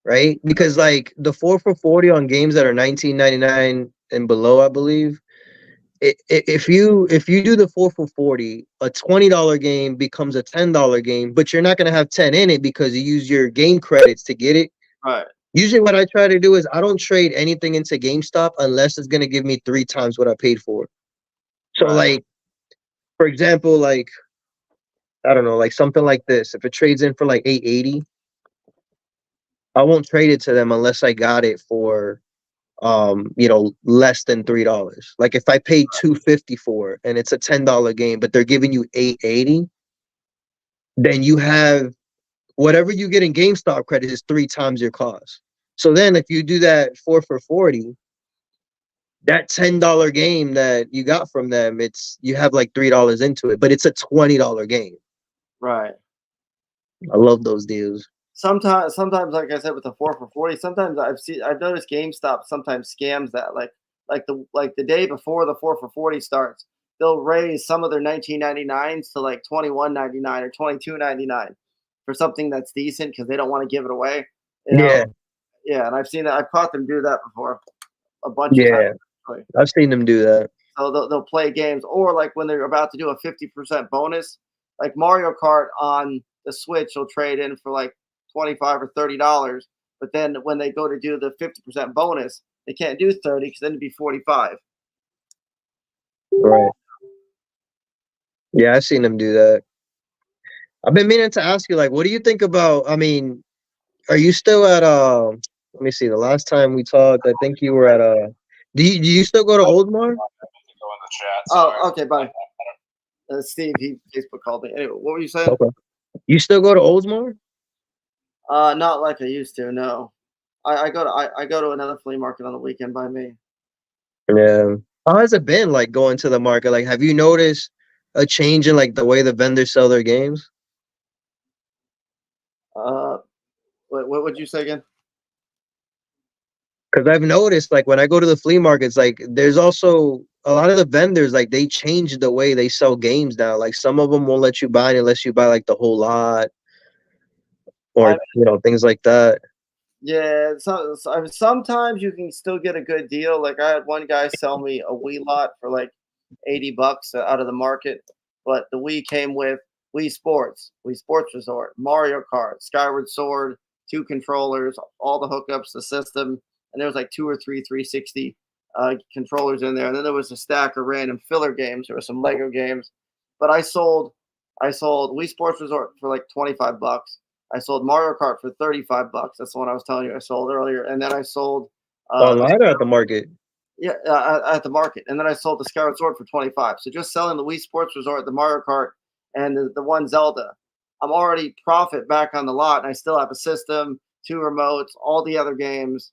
right? Because like the 4 for 40 on games that are $19.99 and below, I believe. If you do the 4 for 40, a $20 game becomes a $10 game, but you're not gonna have 10 in it because you use your game credits to get it. Right. Usually what I try to do is I don't trade anything into GameStop unless it's gonna give me 3 times what I paid for. So like, for example, like I don't know, like something like this. If it trades in for like 880, I won't trade it to them unless I got it for you know, less than $3. Like if I paid $2.50 for it and it's a $10 game, but they're giving you $8.80, then you have whatever you get in GameStop credit is 3 times your cost. So then if you do that 4 for 40, that $10 game that you got from them, you have like $3 into it, but it's a $20 game. Right. I love those deals. Sometimes, like I said, with the 4 for 40, sometimes I've noticed GameStop sometimes scams that. Like like the day before the 4 for $40 starts, they'll raise some of their 1999s to like $21.99 or $22.99 for something that's decent because they don't want to give it away. You know? Yeah. Yeah, and I've seen that. I've caught them do that before a bunch of Yeah. times. Actually. I've seen them do that. So they'll play games, or like when they're about to do a 50% bonus, like Mario Kart on the Switch will trade in for like $25 or $30. But then when they go to do the 50% bonus, they can't do 30 because then it'd be 45. Right. Yeah, I've seen them do that. I've been meaning to ask you, like, what do you think about? I mean, are you still at let me see. The last time we talked, I think you were at do you still go to Oldmar? Oh, okay, bye. Steve, he Facebook called me. Anyway, what were you saying? Okay. You still go to Oldsmar? Not like I used to. No, I go to another flea market on the weekend by me. Yeah. How has it been like going to the market? Like, have you noticed a change in like the way the vendors sell their games? What would you say again? Because I've noticed, like, when I go to the flea markets, like, there's also a lot of the vendors, like, they change the way they sell games now. Like, some of them won't let you buy it unless you buy like the whole lot, or things like that. Yeah, sometimes you can still get a good deal. Like I had one guy sell me a Wii lot for like $80 out of the market, but the Wii came with Wii Sports Resort, Mario Kart, Skyward Sword, 2 controllers, all the hookups, the system, and there was like 2 or 3 360 controllers in there, and then there was a stack of random filler games. There were some Lego games, but I sold Wii Sports Resort for like $25. I sold Mario Kart for $35. That's the one I was telling you I sold earlier, and then I sold Online or at the market? Yeah, at the market, and then I sold the Skyward Sword for $25. So just selling the Wii Sports Resort, the Mario Kart, and the one Zelda, I'm already profit back on the lot, and I still have a system, 2 remotes, all the other games.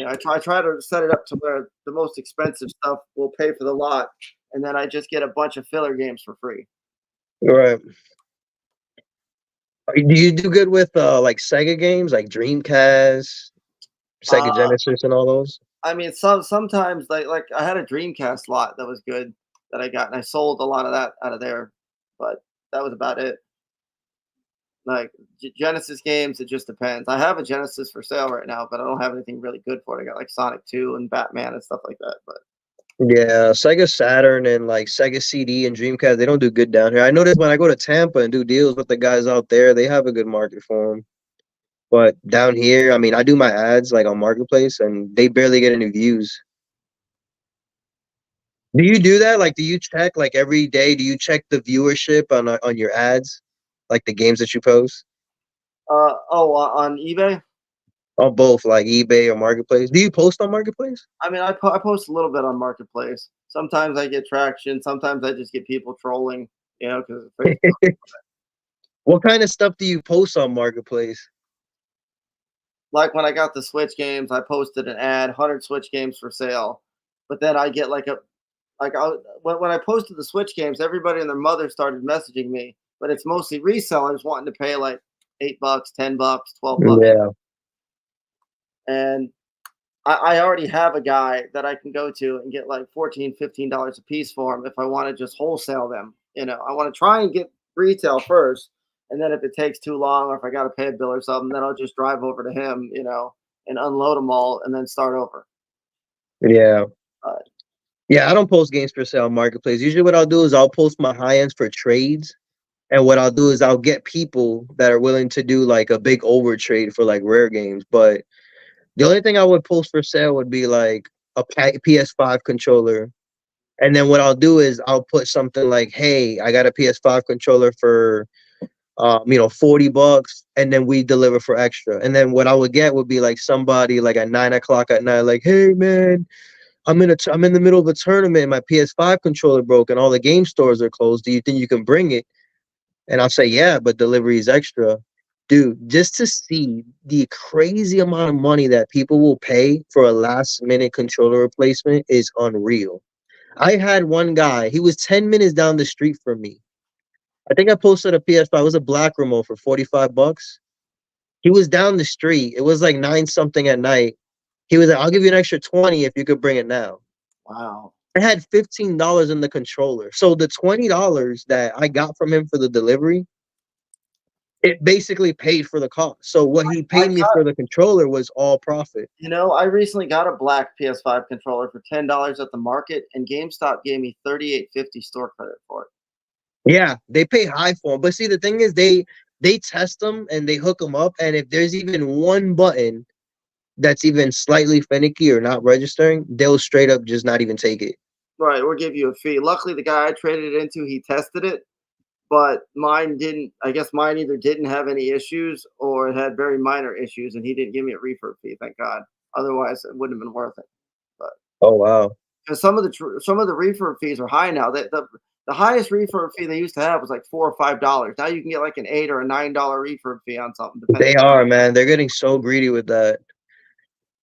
I try to set it up to where the most expensive stuff will pay for the lot, and then I just get a bunch of filler games for free. Right. Do you do good with like Sega games, like Dreamcast, Sega Genesis, and all those? I mean, sometimes like I had a Dreamcast lot that was good that I got, and I sold a lot of that out of there, but that was about it. Like Genesis games, it just depends. I have a Genesis for sale right now, but I don't have anything really good for it. I got like Sonic 2 and Batman and stuff like that. But yeah, Sega Saturn and like Sega CD and Dreamcast, they don't do good down here. I notice when I go to Tampa and do deals with the guys out there, they have a good market for them. But down here, I mean, I do my ads like on Marketplace, and they barely get any views. Do you do that? Like, do you check like every day? Do you check the viewership on your ads, like the games that you post? on eBay. On both, like eBay or Marketplace. Do you post on Marketplace? I mean, I post a little bit on Marketplace. Sometimes I get traction. Sometimes I just get people trolling. Because What kind of stuff do you post on Marketplace? like when I got the Switch games, I posted an ad, 100 Switch games for sale. But then I get when I posted the Switch games, everybody and their mother started messaging me. But it's mostly resellers wanting to pay like $8, $10, $12. Yeah. And I already have a guy that I can go to and get like $14, $15 a piece for them if I want to just wholesale them. I want to try and get retail first. And then if it takes too long or if I got to pay a bill or something, then I'll just drive over to him, and unload them all and then start over. Yeah. Yeah, I don't post games for sale on Marketplace. Usually what I'll do is I'll post my high ends for trades. And what I'll do is I'll get people that are willing to do like a big over trade for like rare games. But the only thing I would post for sale would be like a PS5 controller. And then what I'll do is I'll put something like, hey, I got a PS5 controller for $40, and then we deliver for extra. And then what I would get would be like somebody like at 9 o'clock at night, like, hey man, I'm in the middle of a tournament, and my PS5 controller broke and all the game stores are closed. Do you think you can bring it? And I'll say, yeah, but delivery is extra. Dude, just to see the crazy amount of money that people will pay for a last minute controller replacement is unreal. I had one guy, he was 10 minutes down the street from me. I think I posted a PS5. It was a black remote for $45. He was down the street. It was like 9 something at night. He was like, I'll give you an extra 20 if you could bring it now. Wow. I had $15 in the controller. So the $20 that I got from him for the delivery, it basically paid for the cost. So what he paid me for the controller was all profit. You know, I recently got a black PS5 controller for $10 at the market, and GameStop gave me $38.50 store credit for it. Yeah, they pay high for them. But see, the thing is, they test them and they hook them up. And if there's even one button that's even slightly finicky or not registering, they'll straight up just not even take it. Right, or give you a fee. Luckily, the guy I traded it into, he tested it, but mine didn't. I guess mine either didn't have any issues or it had very minor issues, and he didn't give me a refurb fee. Thank God. Otherwise, it wouldn't have been worth it. But Oh wow. because some of the refurb fees are high now. The highest refurb fee they used to have was like $4 or $5. Now you can get like an $8 or a $9 refurb fee on something. They are, man. They're getting so greedy with that.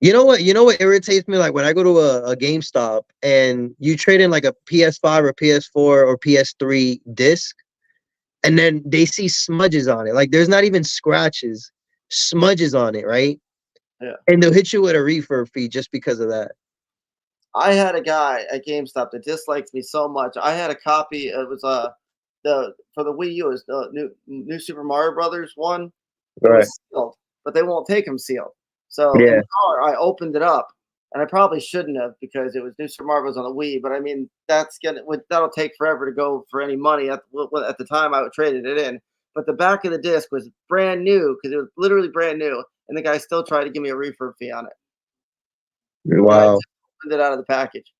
You know what? You know what irritates me? Like when I go to a GameStop and you trade in like a PS5 or PS4 or PS3 disc, and then they see smudges on it. Like there's not even scratches, smudges on it, right? Yeah. And they'll hit you with a refurb fee just because of that. I had a guy at GameStop that dislikes me so much. I had a copy. It was for the Wii U. It was the new Super Mario Brothers one. It was sealed, but they won't take them sealed. So in the car, I opened it up, and I probably shouldn't have because it was new Super Mario Bros. On the Wii. But I mean, that'll take forever to go for any money. At the time, I traded it in. But the back of the disc was brand new because it was literally brand new, and the guy still tried to give me a refurb fee on it. Wow. Opened it out of the package.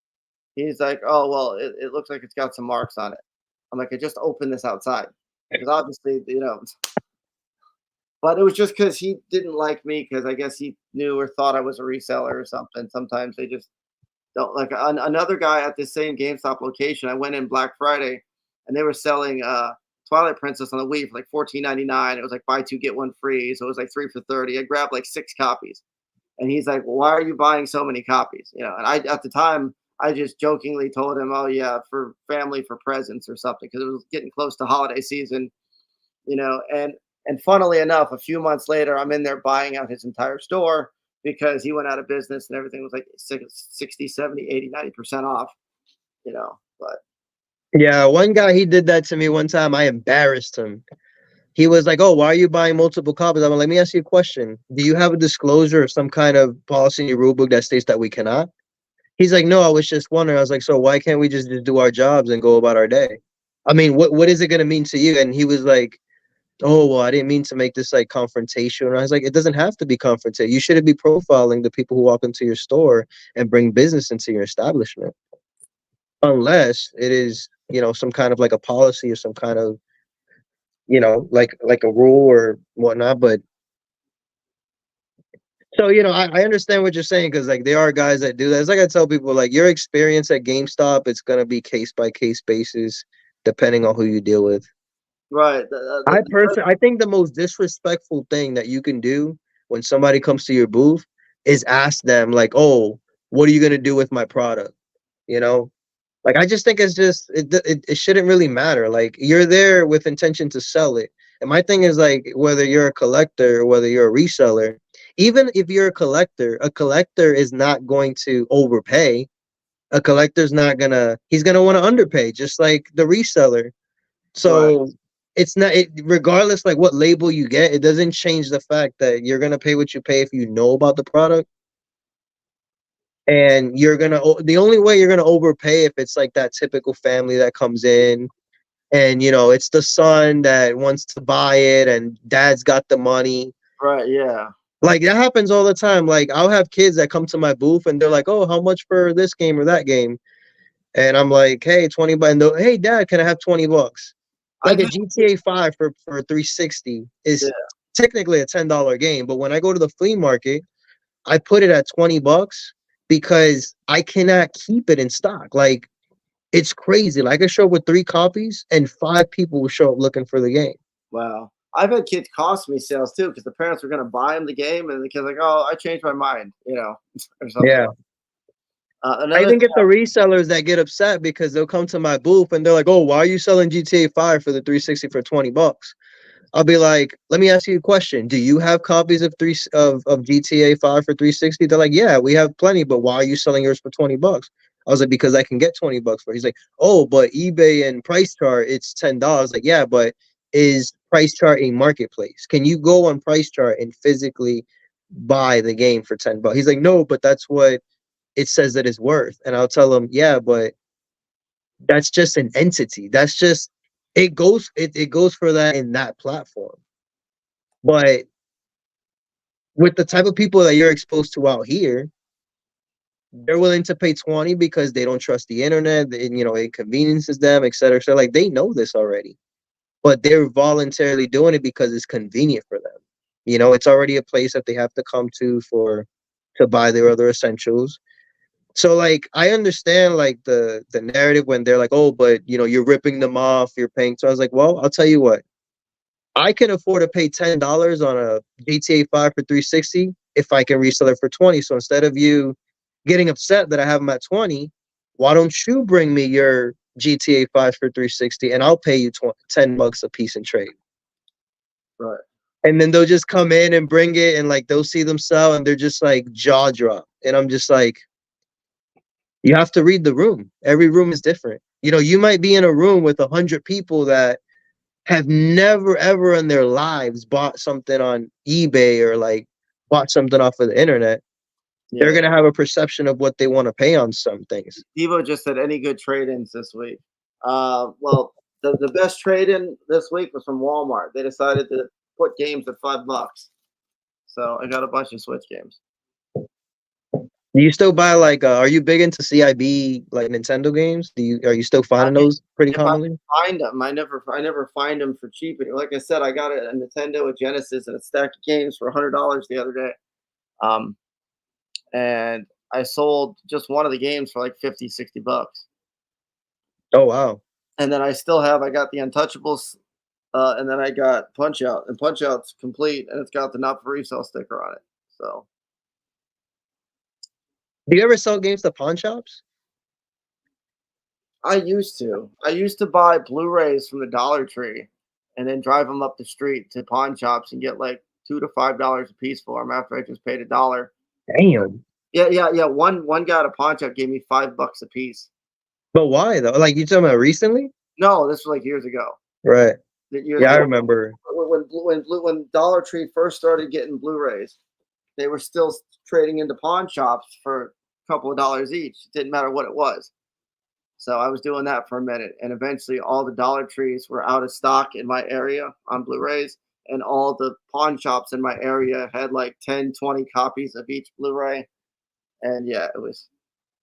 He's like, "Oh well, it looks like it's got some marks on it." I'm like, "I just opened this outside because obviously, you know." But it was just because he didn't like me because I guess he knew or thought I was a reseller or something. Sometimes they just don't like. Another guy at this same GameStop location, I went in Black Friday, and they were selling Twilight Princess on the Wii for like $14.99. It was like buy two get one free, so it was like 3 for $30. I grabbed like 6 copies. And he's like, well, why are you buying so many copies? You know, and I, at the time, I just jokingly told him, oh, yeah, for family, for presents or something, because it was getting close to holiday season, you know. And funnily enough, a few months later, I'm in there buying out his entire store because he went out of business and everything was like 60, 70, 80, 90% off, you know. But Yeah, one guy, he did that to me one time. I embarrassed him. He was like, oh, why are you buying multiple copies? I'm like, let me ask you a question. Do you have a disclosure or some kind of policy in your rule book that states that we cannot? He's like, no, I was just wondering. I was like, so why can't we just do our jobs and go about our day? I mean, what is it going to mean to you? And he was like, oh, well, I didn't mean to make this like confrontation. And I was like, it doesn't have to be confrontation. You shouldn't be profiling the people who walk into your store and bring business into your establishment. Unless it is, you know, some kind of like a policy or some kind of, you know, like a rule or whatnot. But so, you know, I understand what you're saying because like there are guys that do that. It's like I tell people, like your experience at GameStop, it's gonna be case by case basis depending on who you deal with. right, I think the most disrespectful thing that you can do when somebody comes to your booth is ask them like, oh, what are you gonna do with my product? You know, like I just think it's just it shouldn't really matter. Like you're there with intention to sell it. And my thing is like whether you're a collector or whether you're a reseller, even if you're a collector is not going to overpay. A collector's not gonna he's gonna want to underpay, just like the reseller. So it's not regardless like what label you get, it doesn't change the fact that you're gonna pay what you pay if you know about the product. And the only way you're gonna overpay if it's like that typical family that comes in and you know it's the son that wants to buy it and dad's got the money. right, yeah. Like that happens all the time. Like I'll have kids that come to my booth and they're like, oh, how much for this game or that game? And I'm like, hey, 20 bucks. And hey, dad, can I have 20 bucks? Like a GTA 5 for 360 is technically a $10 game. But when I go to the flea market, I put it at 20 bucks because I cannot keep it in stock. Like it's crazy. Like I show up with 3 copies and 5 people will show up looking for the game. Wow. I've had kids cost me sales too because the parents were going to buy them the game and the kid's like, oh, I changed my mind, you know, or something. Yeah. I even get the resellers that get upset because they'll come to my booth and they're like, oh, why are you selling GTA 5 for the 360 for 20 bucks? I'll be like, let me ask you a question. Do you have copies of GTA 5 for 360? They're like, yeah, we have plenty, but why are you selling yours for $20? I was like, because I can get $20 for it. He's like, oh, but eBay and Price Chart, it's $10. Like, yeah, but is Price Chart a marketplace? Can you go on Price Chart and physically buy the game for $10? He's like, no, but that's what it says that it's worth. And I'll tell him, yeah, but that's just an entity. That's just it goes for that in that platform. But with the type of people that you're exposed to out here, they're willing to pay 20 because they don't trust the internet, and you know, it inconveniences them, etc. So like they know this already, but they're voluntarily doing it because it's convenient for them. You know, it's already a place that they have to come to buy their other essentials. So like I understand like the narrative when they're like, oh, but you know, you're ripping them off, you're paying. So I was like, well, I'll tell you what, I can afford to pay $10 on a GTA 5 for 360 if I can resell it for 20. So instead of you getting upset that I have them at 20, why don't you bring me your GTA 5 for 360 and I'll pay you $10 a piece in trade. Right. And then they'll just come in and bring it and like they'll see them sell and they're just like jaw drop. And I'm just like, you have to read the room. Every room is different. You know, you might be in a room with 100 people that have never ever in their lives bought something on eBay or like bought something off of the internet. Yeah. They're gonna have a perception of what they want to pay on some things. Devo just said any good trade-ins this week. Well, the best trade-in this week was from Walmart. They decided to put games at $5. So I got a bunch of Switch games. Do you still buy like are you big into CIB like Nintendo games? Are you still finding those pretty commonly? I find them. I never find them for cheap. Like I said, I got a Nintendo, a Genesis, and a stack of games for $100 the other day. And I sold just one of the games for like 50, 60 bucks. Oh wow. And then I got the Untouchables, and then I got Punch Out, and Punch Out's complete, and it's got the not for resale sticker on it. So Do you ever sell games to pawn shops? I used to buy Blu-rays from the Dollar Tree and then drive them up the street to pawn shops and get like $2 to $5 a piece for them after I just paid $1. Damn. Yeah. One guy at a pawn shop gave me $5 a piece. But why though? Like you talking about recently? No, this was like years ago. Right. Years Yeah, I ago. remember. When Dollar Tree first started getting Blu-rays, they were still trading into pawn shops for a couple of dollars each. It didn't matter what it was. So I was doing that for a minute, and eventually all the Dollar Trees were out of stock in my area on Blu-rays, and all the pawn shops in my area had like 10, 20 copies of each Blu-ray. And yeah, it was.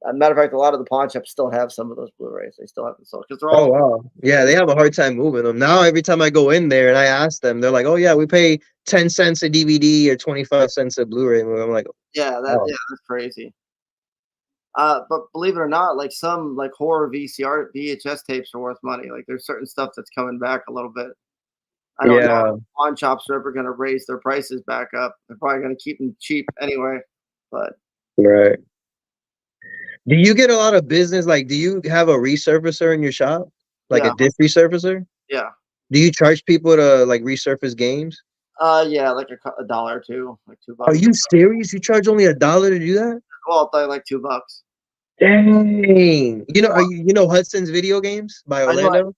As a matter of fact, a lot of the pawn shops still have some of those Blu-rays. They still haven't sold because they're all. Oh wow. Yeah, they have a hard time moving them. Now every time I go in there and I ask them, they're like, oh yeah, we pay 10 cents a DVD or 25 cents a Blu-ray movie. I'm like, Yeah, that's crazy. But believe it or not, like some like horror VHS tapes are worth money. Like there's certain stuff that's coming back a little bit. I don't know if pawn shops are ever going to raise their prices back up. They're probably going to keep them cheap anyway. But right. Do you get a lot of business? Like, do you have a resurfacer in your shop? Like a disc resurfacer? Yeah. Do you charge people to like resurface games? Yeah, like a dollar or two, like $2. Are you serious? You charge only $1 to do that? Well, I'll tell you like $2. Dang. You know, you know Hudson's Video Games by Orlando?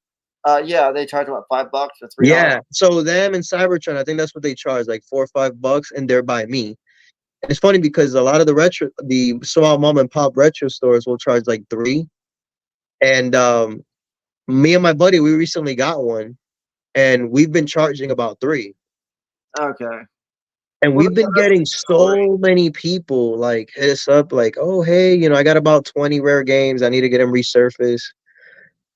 Yeah, they charge about $5 or $3. Yeah. So them and Cybertron, I think that's what they charge, like $4 or $5, and they're by me. And it's funny because a lot of the small mom and pop retro stores will charge like $3. And me and my buddy, we recently got one, and we've been charging about $3. Okay. And we've been getting so many people like hit us up like, oh, hey, you know, I got about 20 rare games. I need to get them resurfaced.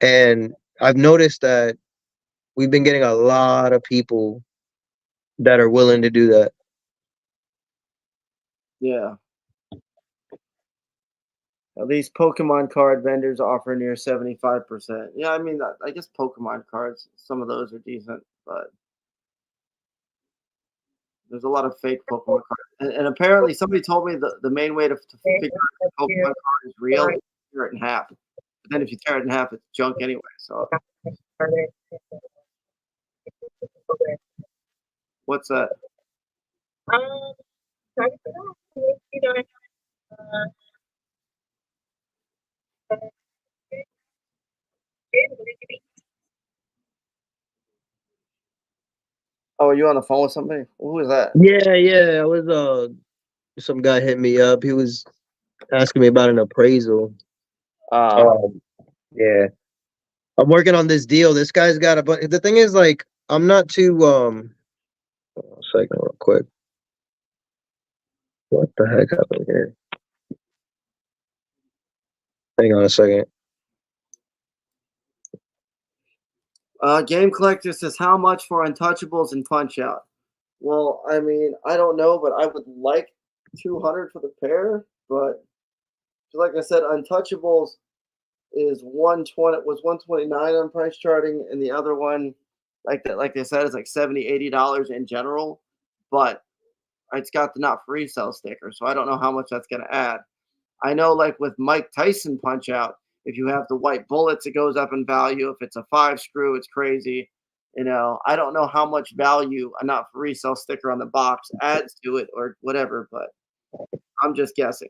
And I've noticed that we've been getting a lot of people that are willing to do that. Yeah. At least Pokemon card vendors offer near 75%. Yeah, I mean, I guess Pokemon cards, some of those are decent, but there's a lot of fake Pokemon cards. And apparently somebody told me the main way to figure out if a Pokemon card is real is to tear it in half. But then if you tear it in half, it's junk anyway. So What's that? Sorry for that. You know, Oh, are you on the phone with somebody? Who is that? Yeah. I was some guy hit me up. He was asking me about an appraisal. Yeah. I'm working on this deal. This guy's got a bunch. The thing is, like, I'm not too hold on a second real quick. What the heck happened here? Hang on a second. Game Collector says, how much for Untouchables and Punch Out? Well, I mean, I don't know, but I would like 200 for the pair. But like I said, Untouchables is 120. Was 129 on price charting, and the other one, like they said, is like $70-$80 in general. But it's got the not for resale sticker, so I don't know how much that's going to add. I know, like with Mike Tyson Punch Out, if you have the white bullets, it goes up in value. If it's a 5-screw, it's crazy. You know, I don't know how much value a not for resale sticker on the box adds to it or whatever, but I'm just guessing.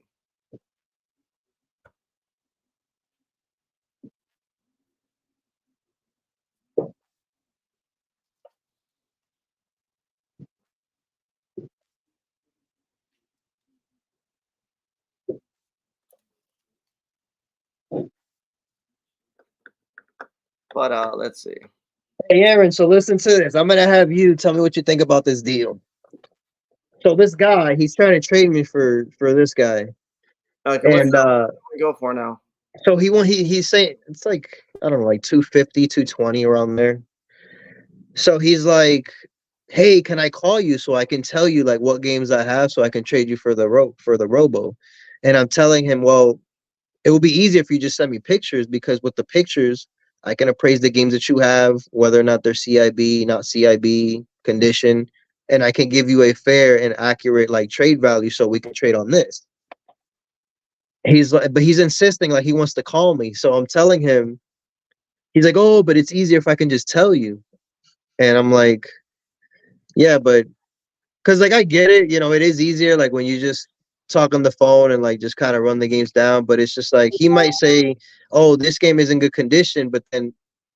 But let's see. Hey, Aaron, so listen to this. I'm gonna have you tell me what you think about this deal. So this guy, he's trying to trade me for this guy, Okay, what's and that? What do we go for now? so he's saying it's like, I don't know, like 250, 220 around there. So he's like, hey, can I call you so I can tell you like what games I have so I can trade you for the robo? And I'm telling him, well, it will be easier if you just send me pictures, because with the pictures, I can appraise the games that you have, whether or not they're CIB, not CIB, condition, and I can give you a fair and accurate like trade value so we can trade on this. He's like, but he's insisting like he wants to call me. So I'm telling him, he's like, oh, but it's easier if I can just tell you. And I'm like, yeah, but because like I get it, you know, it is easier like when you just talk on the phone and like just kind of run the games down. But it's just like he might say, oh, this game is in good condition, but then,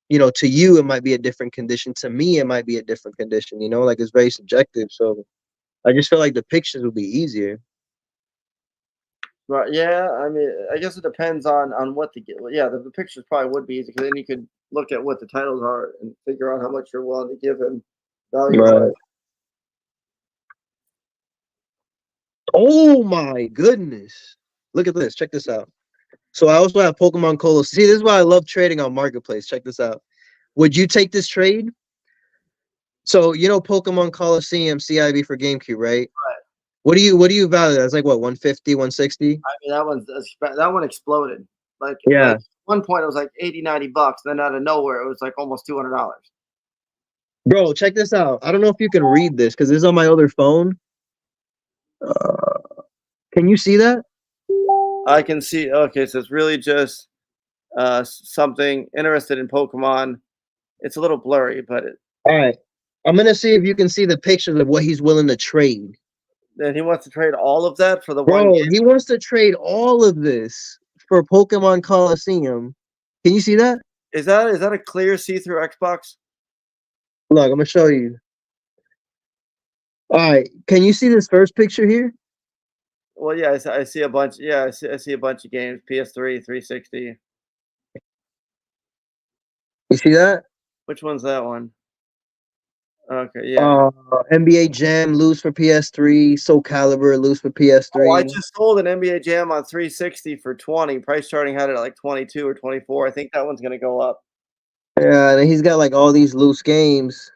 you know, to you it might be a different condition. To me, it might be a different condition. You know, like it's very subjective. So I just feel like the pictures would be easier. Right. Yeah. I mean, I guess it depends on what the yeah. The pictures probably would be easy because then you could look at what the titles are and figure out how much you're willing to give him value. Right. Oh my goodness. Look at this. Check this out. So I also have Pokemon Cola. See, this is why I love trading on Marketplace. Check this out. Would you take this trade? So you know Pokemon Coliseum CIB for GameCube, right? Right. What do you value that? It's like what, 150, 160? I mean, that one exploded. Like, Yeah. like one point it was like $80-$90. Then out of nowhere it was like almost $200. Bro, check this out. I don't know if you can read this because this is on my other phone. Can you see that? I can see. Okay, so it's really just something interested in Pokemon. It's a little blurry, but All right. I'm going to see if you can see the pictures of what he's willing to trade. then he wants to trade all of that for the one Bro, game. he wants to trade all of this for Pokemon Coliseum. Can you see that? Is that a clear see-through Xbox? Look, I'm going to show you. All right. Can you see this first picture here? Well, yeah, I see a bunch. Yeah, I see a bunch of games. PS3, 360. You see that? Which one's that one? Okay, yeah. NBA Jam loose for PS3. Soul Calibur loose for PS3. Oh, I just sold an NBA Jam on 360 for 20. Price charting had it at like 22 or 24. I think that one's gonna go up. Yeah, and he's got like all these loose games.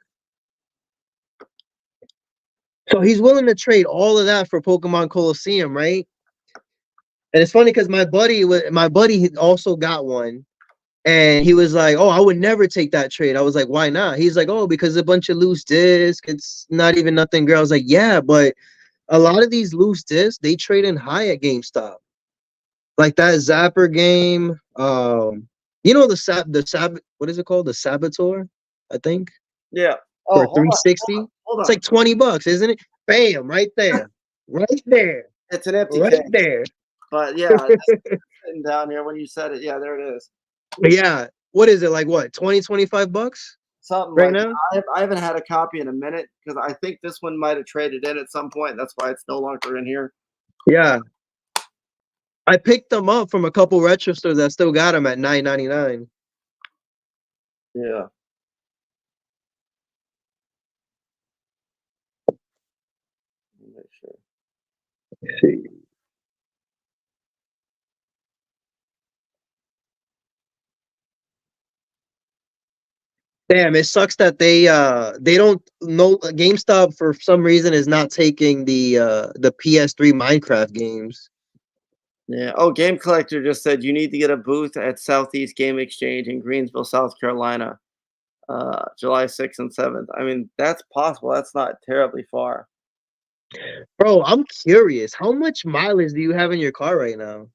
So he's willing to trade all of that for Pokemon Coliseum, right? And it's funny because my buddy also got one, and he was like, "Oh, I would never take that trade." I was like, "Why not?" He's like, "Oh, because a bunch of loose discs. It's not even nothing." Girl, I was like, "Yeah, but a lot of these loose discs they trade in high at GameStop, like that Zapper game. You know what is it called? The Saboteur, I think. Yeah. For Oh, hold 360. on hold It's on. like $20, isn't it? Bam, right there. Right there. It's an empty Right case. there. But yeah, it's sitting down here when you said it. Yeah, there it is. Yeah. What is it? Like what? 20, $25? Something Right like now? I haven't had a copy in a minute because I think this one might have traded in at some point. That's why it's no longer in here. Yeah. I picked them up from a couple retro stores that still got them at $9.99. Yeah. Let me make sure. Damn, it sucks that they don't know GameStop for some reason is not taking the PS3 Minecraft games. Yeah. Oh, Game Collector just said you need to get a booth at Southeast Game Exchange in Greensville, South Carolina, July 6th and 7th. I mean, that's possible. That's not terribly far. Bro, I'm curious. How much mileage do you have in your car right now?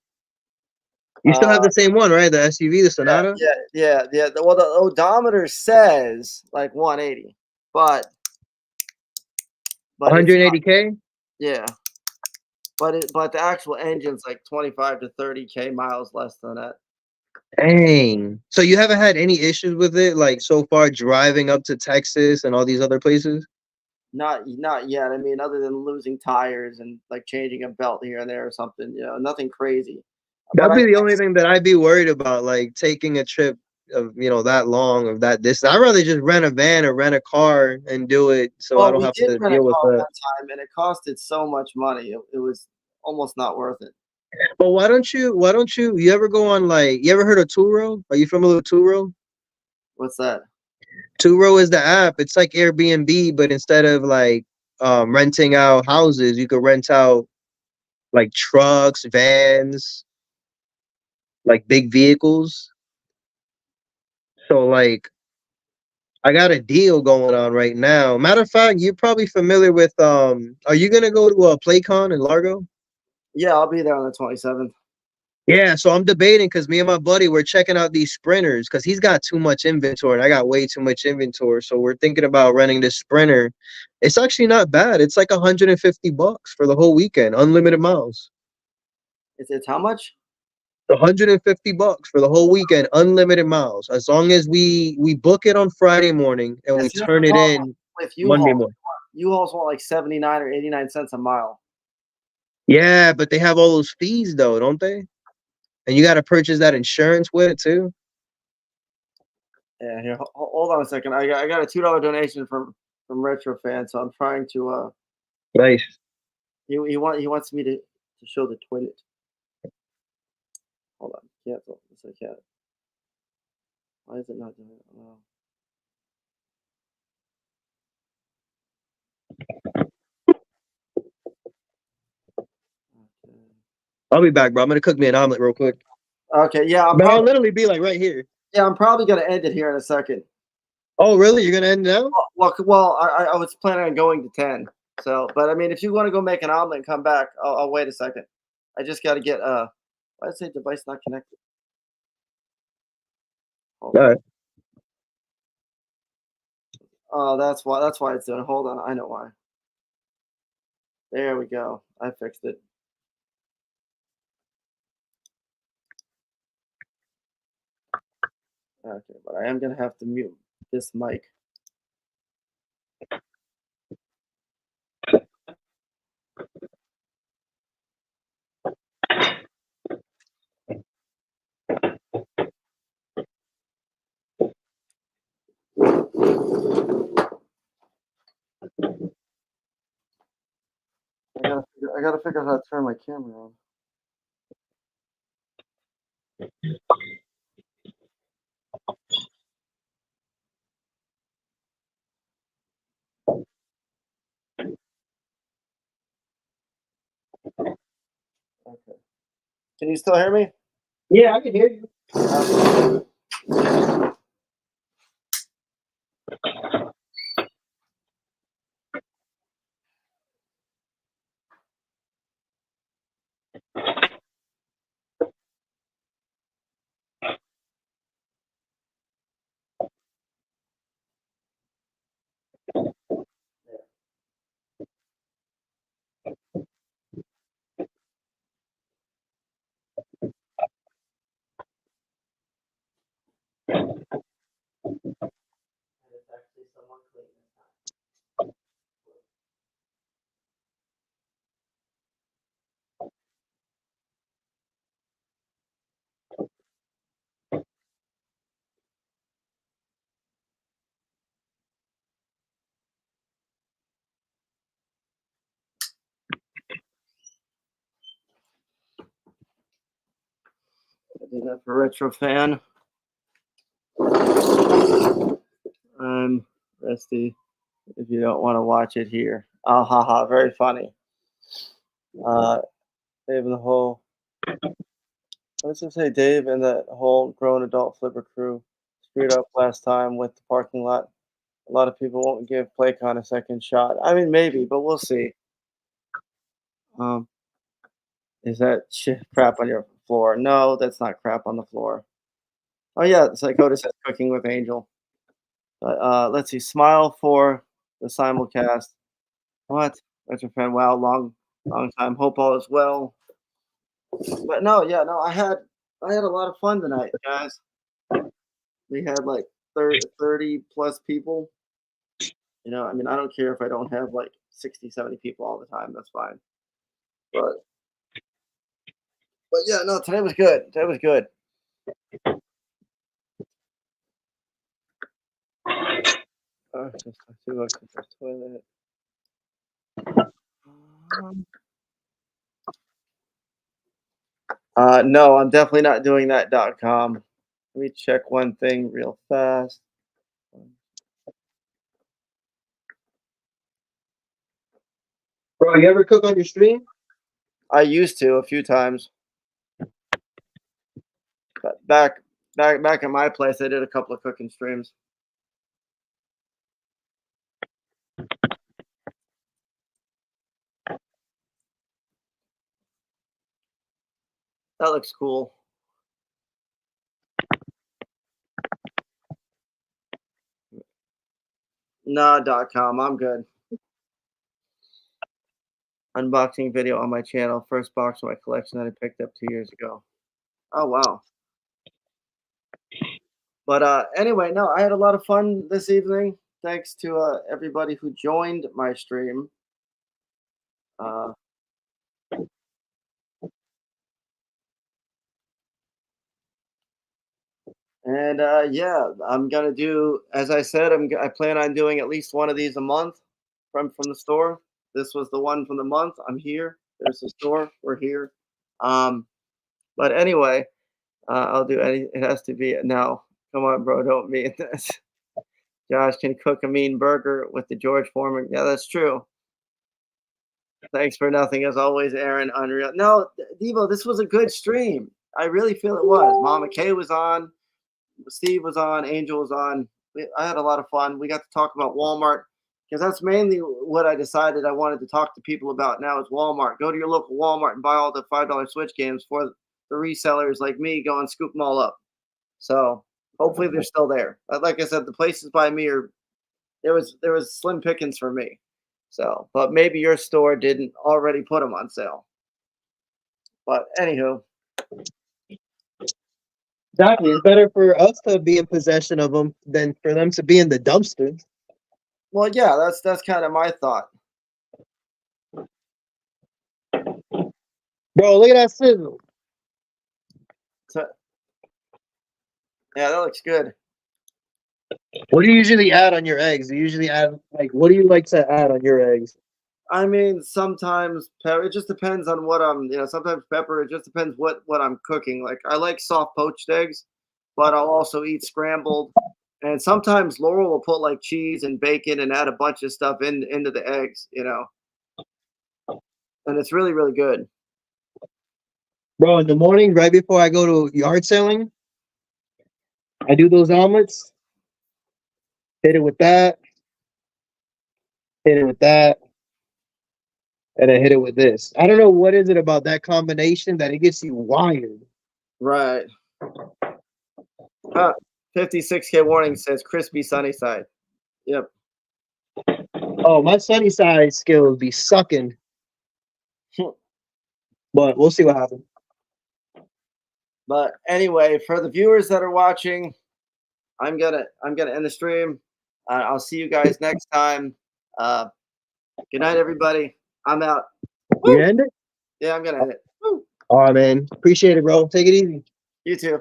You still have Uh, the same one, right? The SUV, the yeah, Sonata? yeah. Well, the odometer says like 180, but it's not. 180K? Yeah, but the actual engine's like 25 to 30K miles less than that. Dang. So you haven't had any issues with it, like so far driving up to Texas and all these other places? Not yet. I mean, other than losing tires and like changing a belt here and there or something, nothing crazy. But That'd I be the only thing that I'd be worried about, like taking a trip of that long of that distance. I'd rather just rent a van or rent a car and do it so I well, don't we have did to rent a deal with car that. one time, and it costed so much money. It was almost not worth it. But you ever go on you ever heard of Turo? Are you familiar with Turo? What's that? Turo is the app. It's like Airbnb, but instead of renting out houses, you could rent out like trucks, vans, like big vehicles. So I got a deal going on right now. Matter of fact, you're probably familiar with are you gonna go to a PlayCon in Largo? Yeah, I'll be there on the 27th. Yeah, so I'm debating because me and my buddy we're checking out these sprinters because he's got too much inventory and I got way too much inventory. So we're thinking about renting this sprinter. It's actually not bad. It's like $150 for the whole weekend, unlimited miles. It's how much? $150 for the whole weekend, unlimited miles. As long as we book it on Friday morning and we That's just turn the it problem in with Monday U-Haul. morning. U-Hauls want like 79 or 89 cents a mile. Yeah, but they have all those fees though, don't they? And you got to purchase that insurance with it too. Yeah, here, hold on a second. I got a $2 donation from Retro Fan, so I'm trying to. Nice. He wants me to show the toilet. Hold on, cancel. Yes, I can. Why is it not doing it? Oh. I'll be back, bro. I'm gonna cook me an omelet real quick. Okay, yeah, But I'll literally be like right here. I'm probably gonna end it here in a second. Oh, really? You're gonna end now? Well, I was planning on going to 10. So, but I mean, if you want to go make an omelet and come back, I'll wait a second. I just got to get why did it say device not connected? Hold All on. right. Oh, that's why it's doing. Hold on, I know why. There we go. I fixed it. Okay, but I am gonna have to mute this mic. I gotta figure out how to turn my camera on. Okay. Can you still hear me? Yeah, I can hear you. I did that for Retro Fan. Rusty, if you don't want to watch it here. Oh, haha, very funny. Dave and the whole, let's just say Dave and the whole grown adult flipper crew screwed up last time with the parking lot. A lot of people won't give PlayCon a second shot. I mean, maybe, but we'll see. Is that shit crap on your floor? No, that's not crap on the floor. Oh yeah, Psychotis says cooking with Angel. But let's see, smile for the simulcast. What? Retro Fan, wow, long time. Hope all is well. But no, yeah, no, I had a lot of fun tonight, guys. We had like 30 plus people. You know, I mean, I don't care if I don't have like 60, 70 people all the time. That's fine. But yeah, no, today was good. Today was good. Just toilet. No, I'm definitely not doing that .com. Let me check one thing real fast. Bro, you ever cook on your stream? I used to a few times. But back at my place, I did a couple of cooking streams. That looks cool. Nah, .com. I'm good. Unboxing video on my channel. First box of my collection that I picked up 2 years ago. Oh, wow. But anyway, no, I had a lot of fun this evening. Thanks to everybody who joined my stream. Yeah, I'm gonna do, as I said, I plan on doing at least one of these a month from the store. This was the one from the month. I'm here. There's the store. We're here. But anyway, I'll do any. It has to be no. Come on, bro. Don't mean this. Josh can cook a mean burger with the George Foreman. Yeah, that's true. Thanks for nothing as always, Aaron. Unreal. No, Devo, this was a good stream. I really feel it was. Mama Kay was on. Steve was on, Angel was on. I had a lot of fun. We got to talk about Walmart because that's mainly what I decided I wanted to talk to people about now is Walmart. Go to your local Walmart and buy all the $5 Switch games for the resellers like me. Go and scoop them all up. So hopefully they're still there. But like I said, the places by me there was slim pickings for me. So, but maybe your store didn't already put them on sale. But anywho. Exactly. It's better for us to be in possession of them than for them to be in the dumpster. Well, yeah, that's kind of my thought. Bro, look at that sizzle. So, yeah, that looks good. What do you usually add on your eggs? Do you usually add, like, what do you like to add on your eggs? I mean, sometimes pepper. It just depends on what sometimes pepper. It just depends what I'm cooking. Like, I like soft poached eggs, but I'll also eat scrambled. And sometimes Laurel will put like cheese and bacon and add a bunch of stuff into the eggs, and it's really, really good. Bro, in the morning, right before I go to yard selling, I do those omelets. Hit it with that. Hit it with that. And then hit it with this. I don't know what is it about that combination that it gets you wired. Right. 56K warning says crispy sunny side. Yep. Oh, my sunny side skills be sucking. But we'll see what happens. But anyway, for the viewers that are watching, I'm gonna end the stream. I'll see you guys next time. Good night, everybody. I'm out. You end it? Yeah, I'm gonna end it. Woo. All right, man. Appreciate it, bro. Take it easy. You too.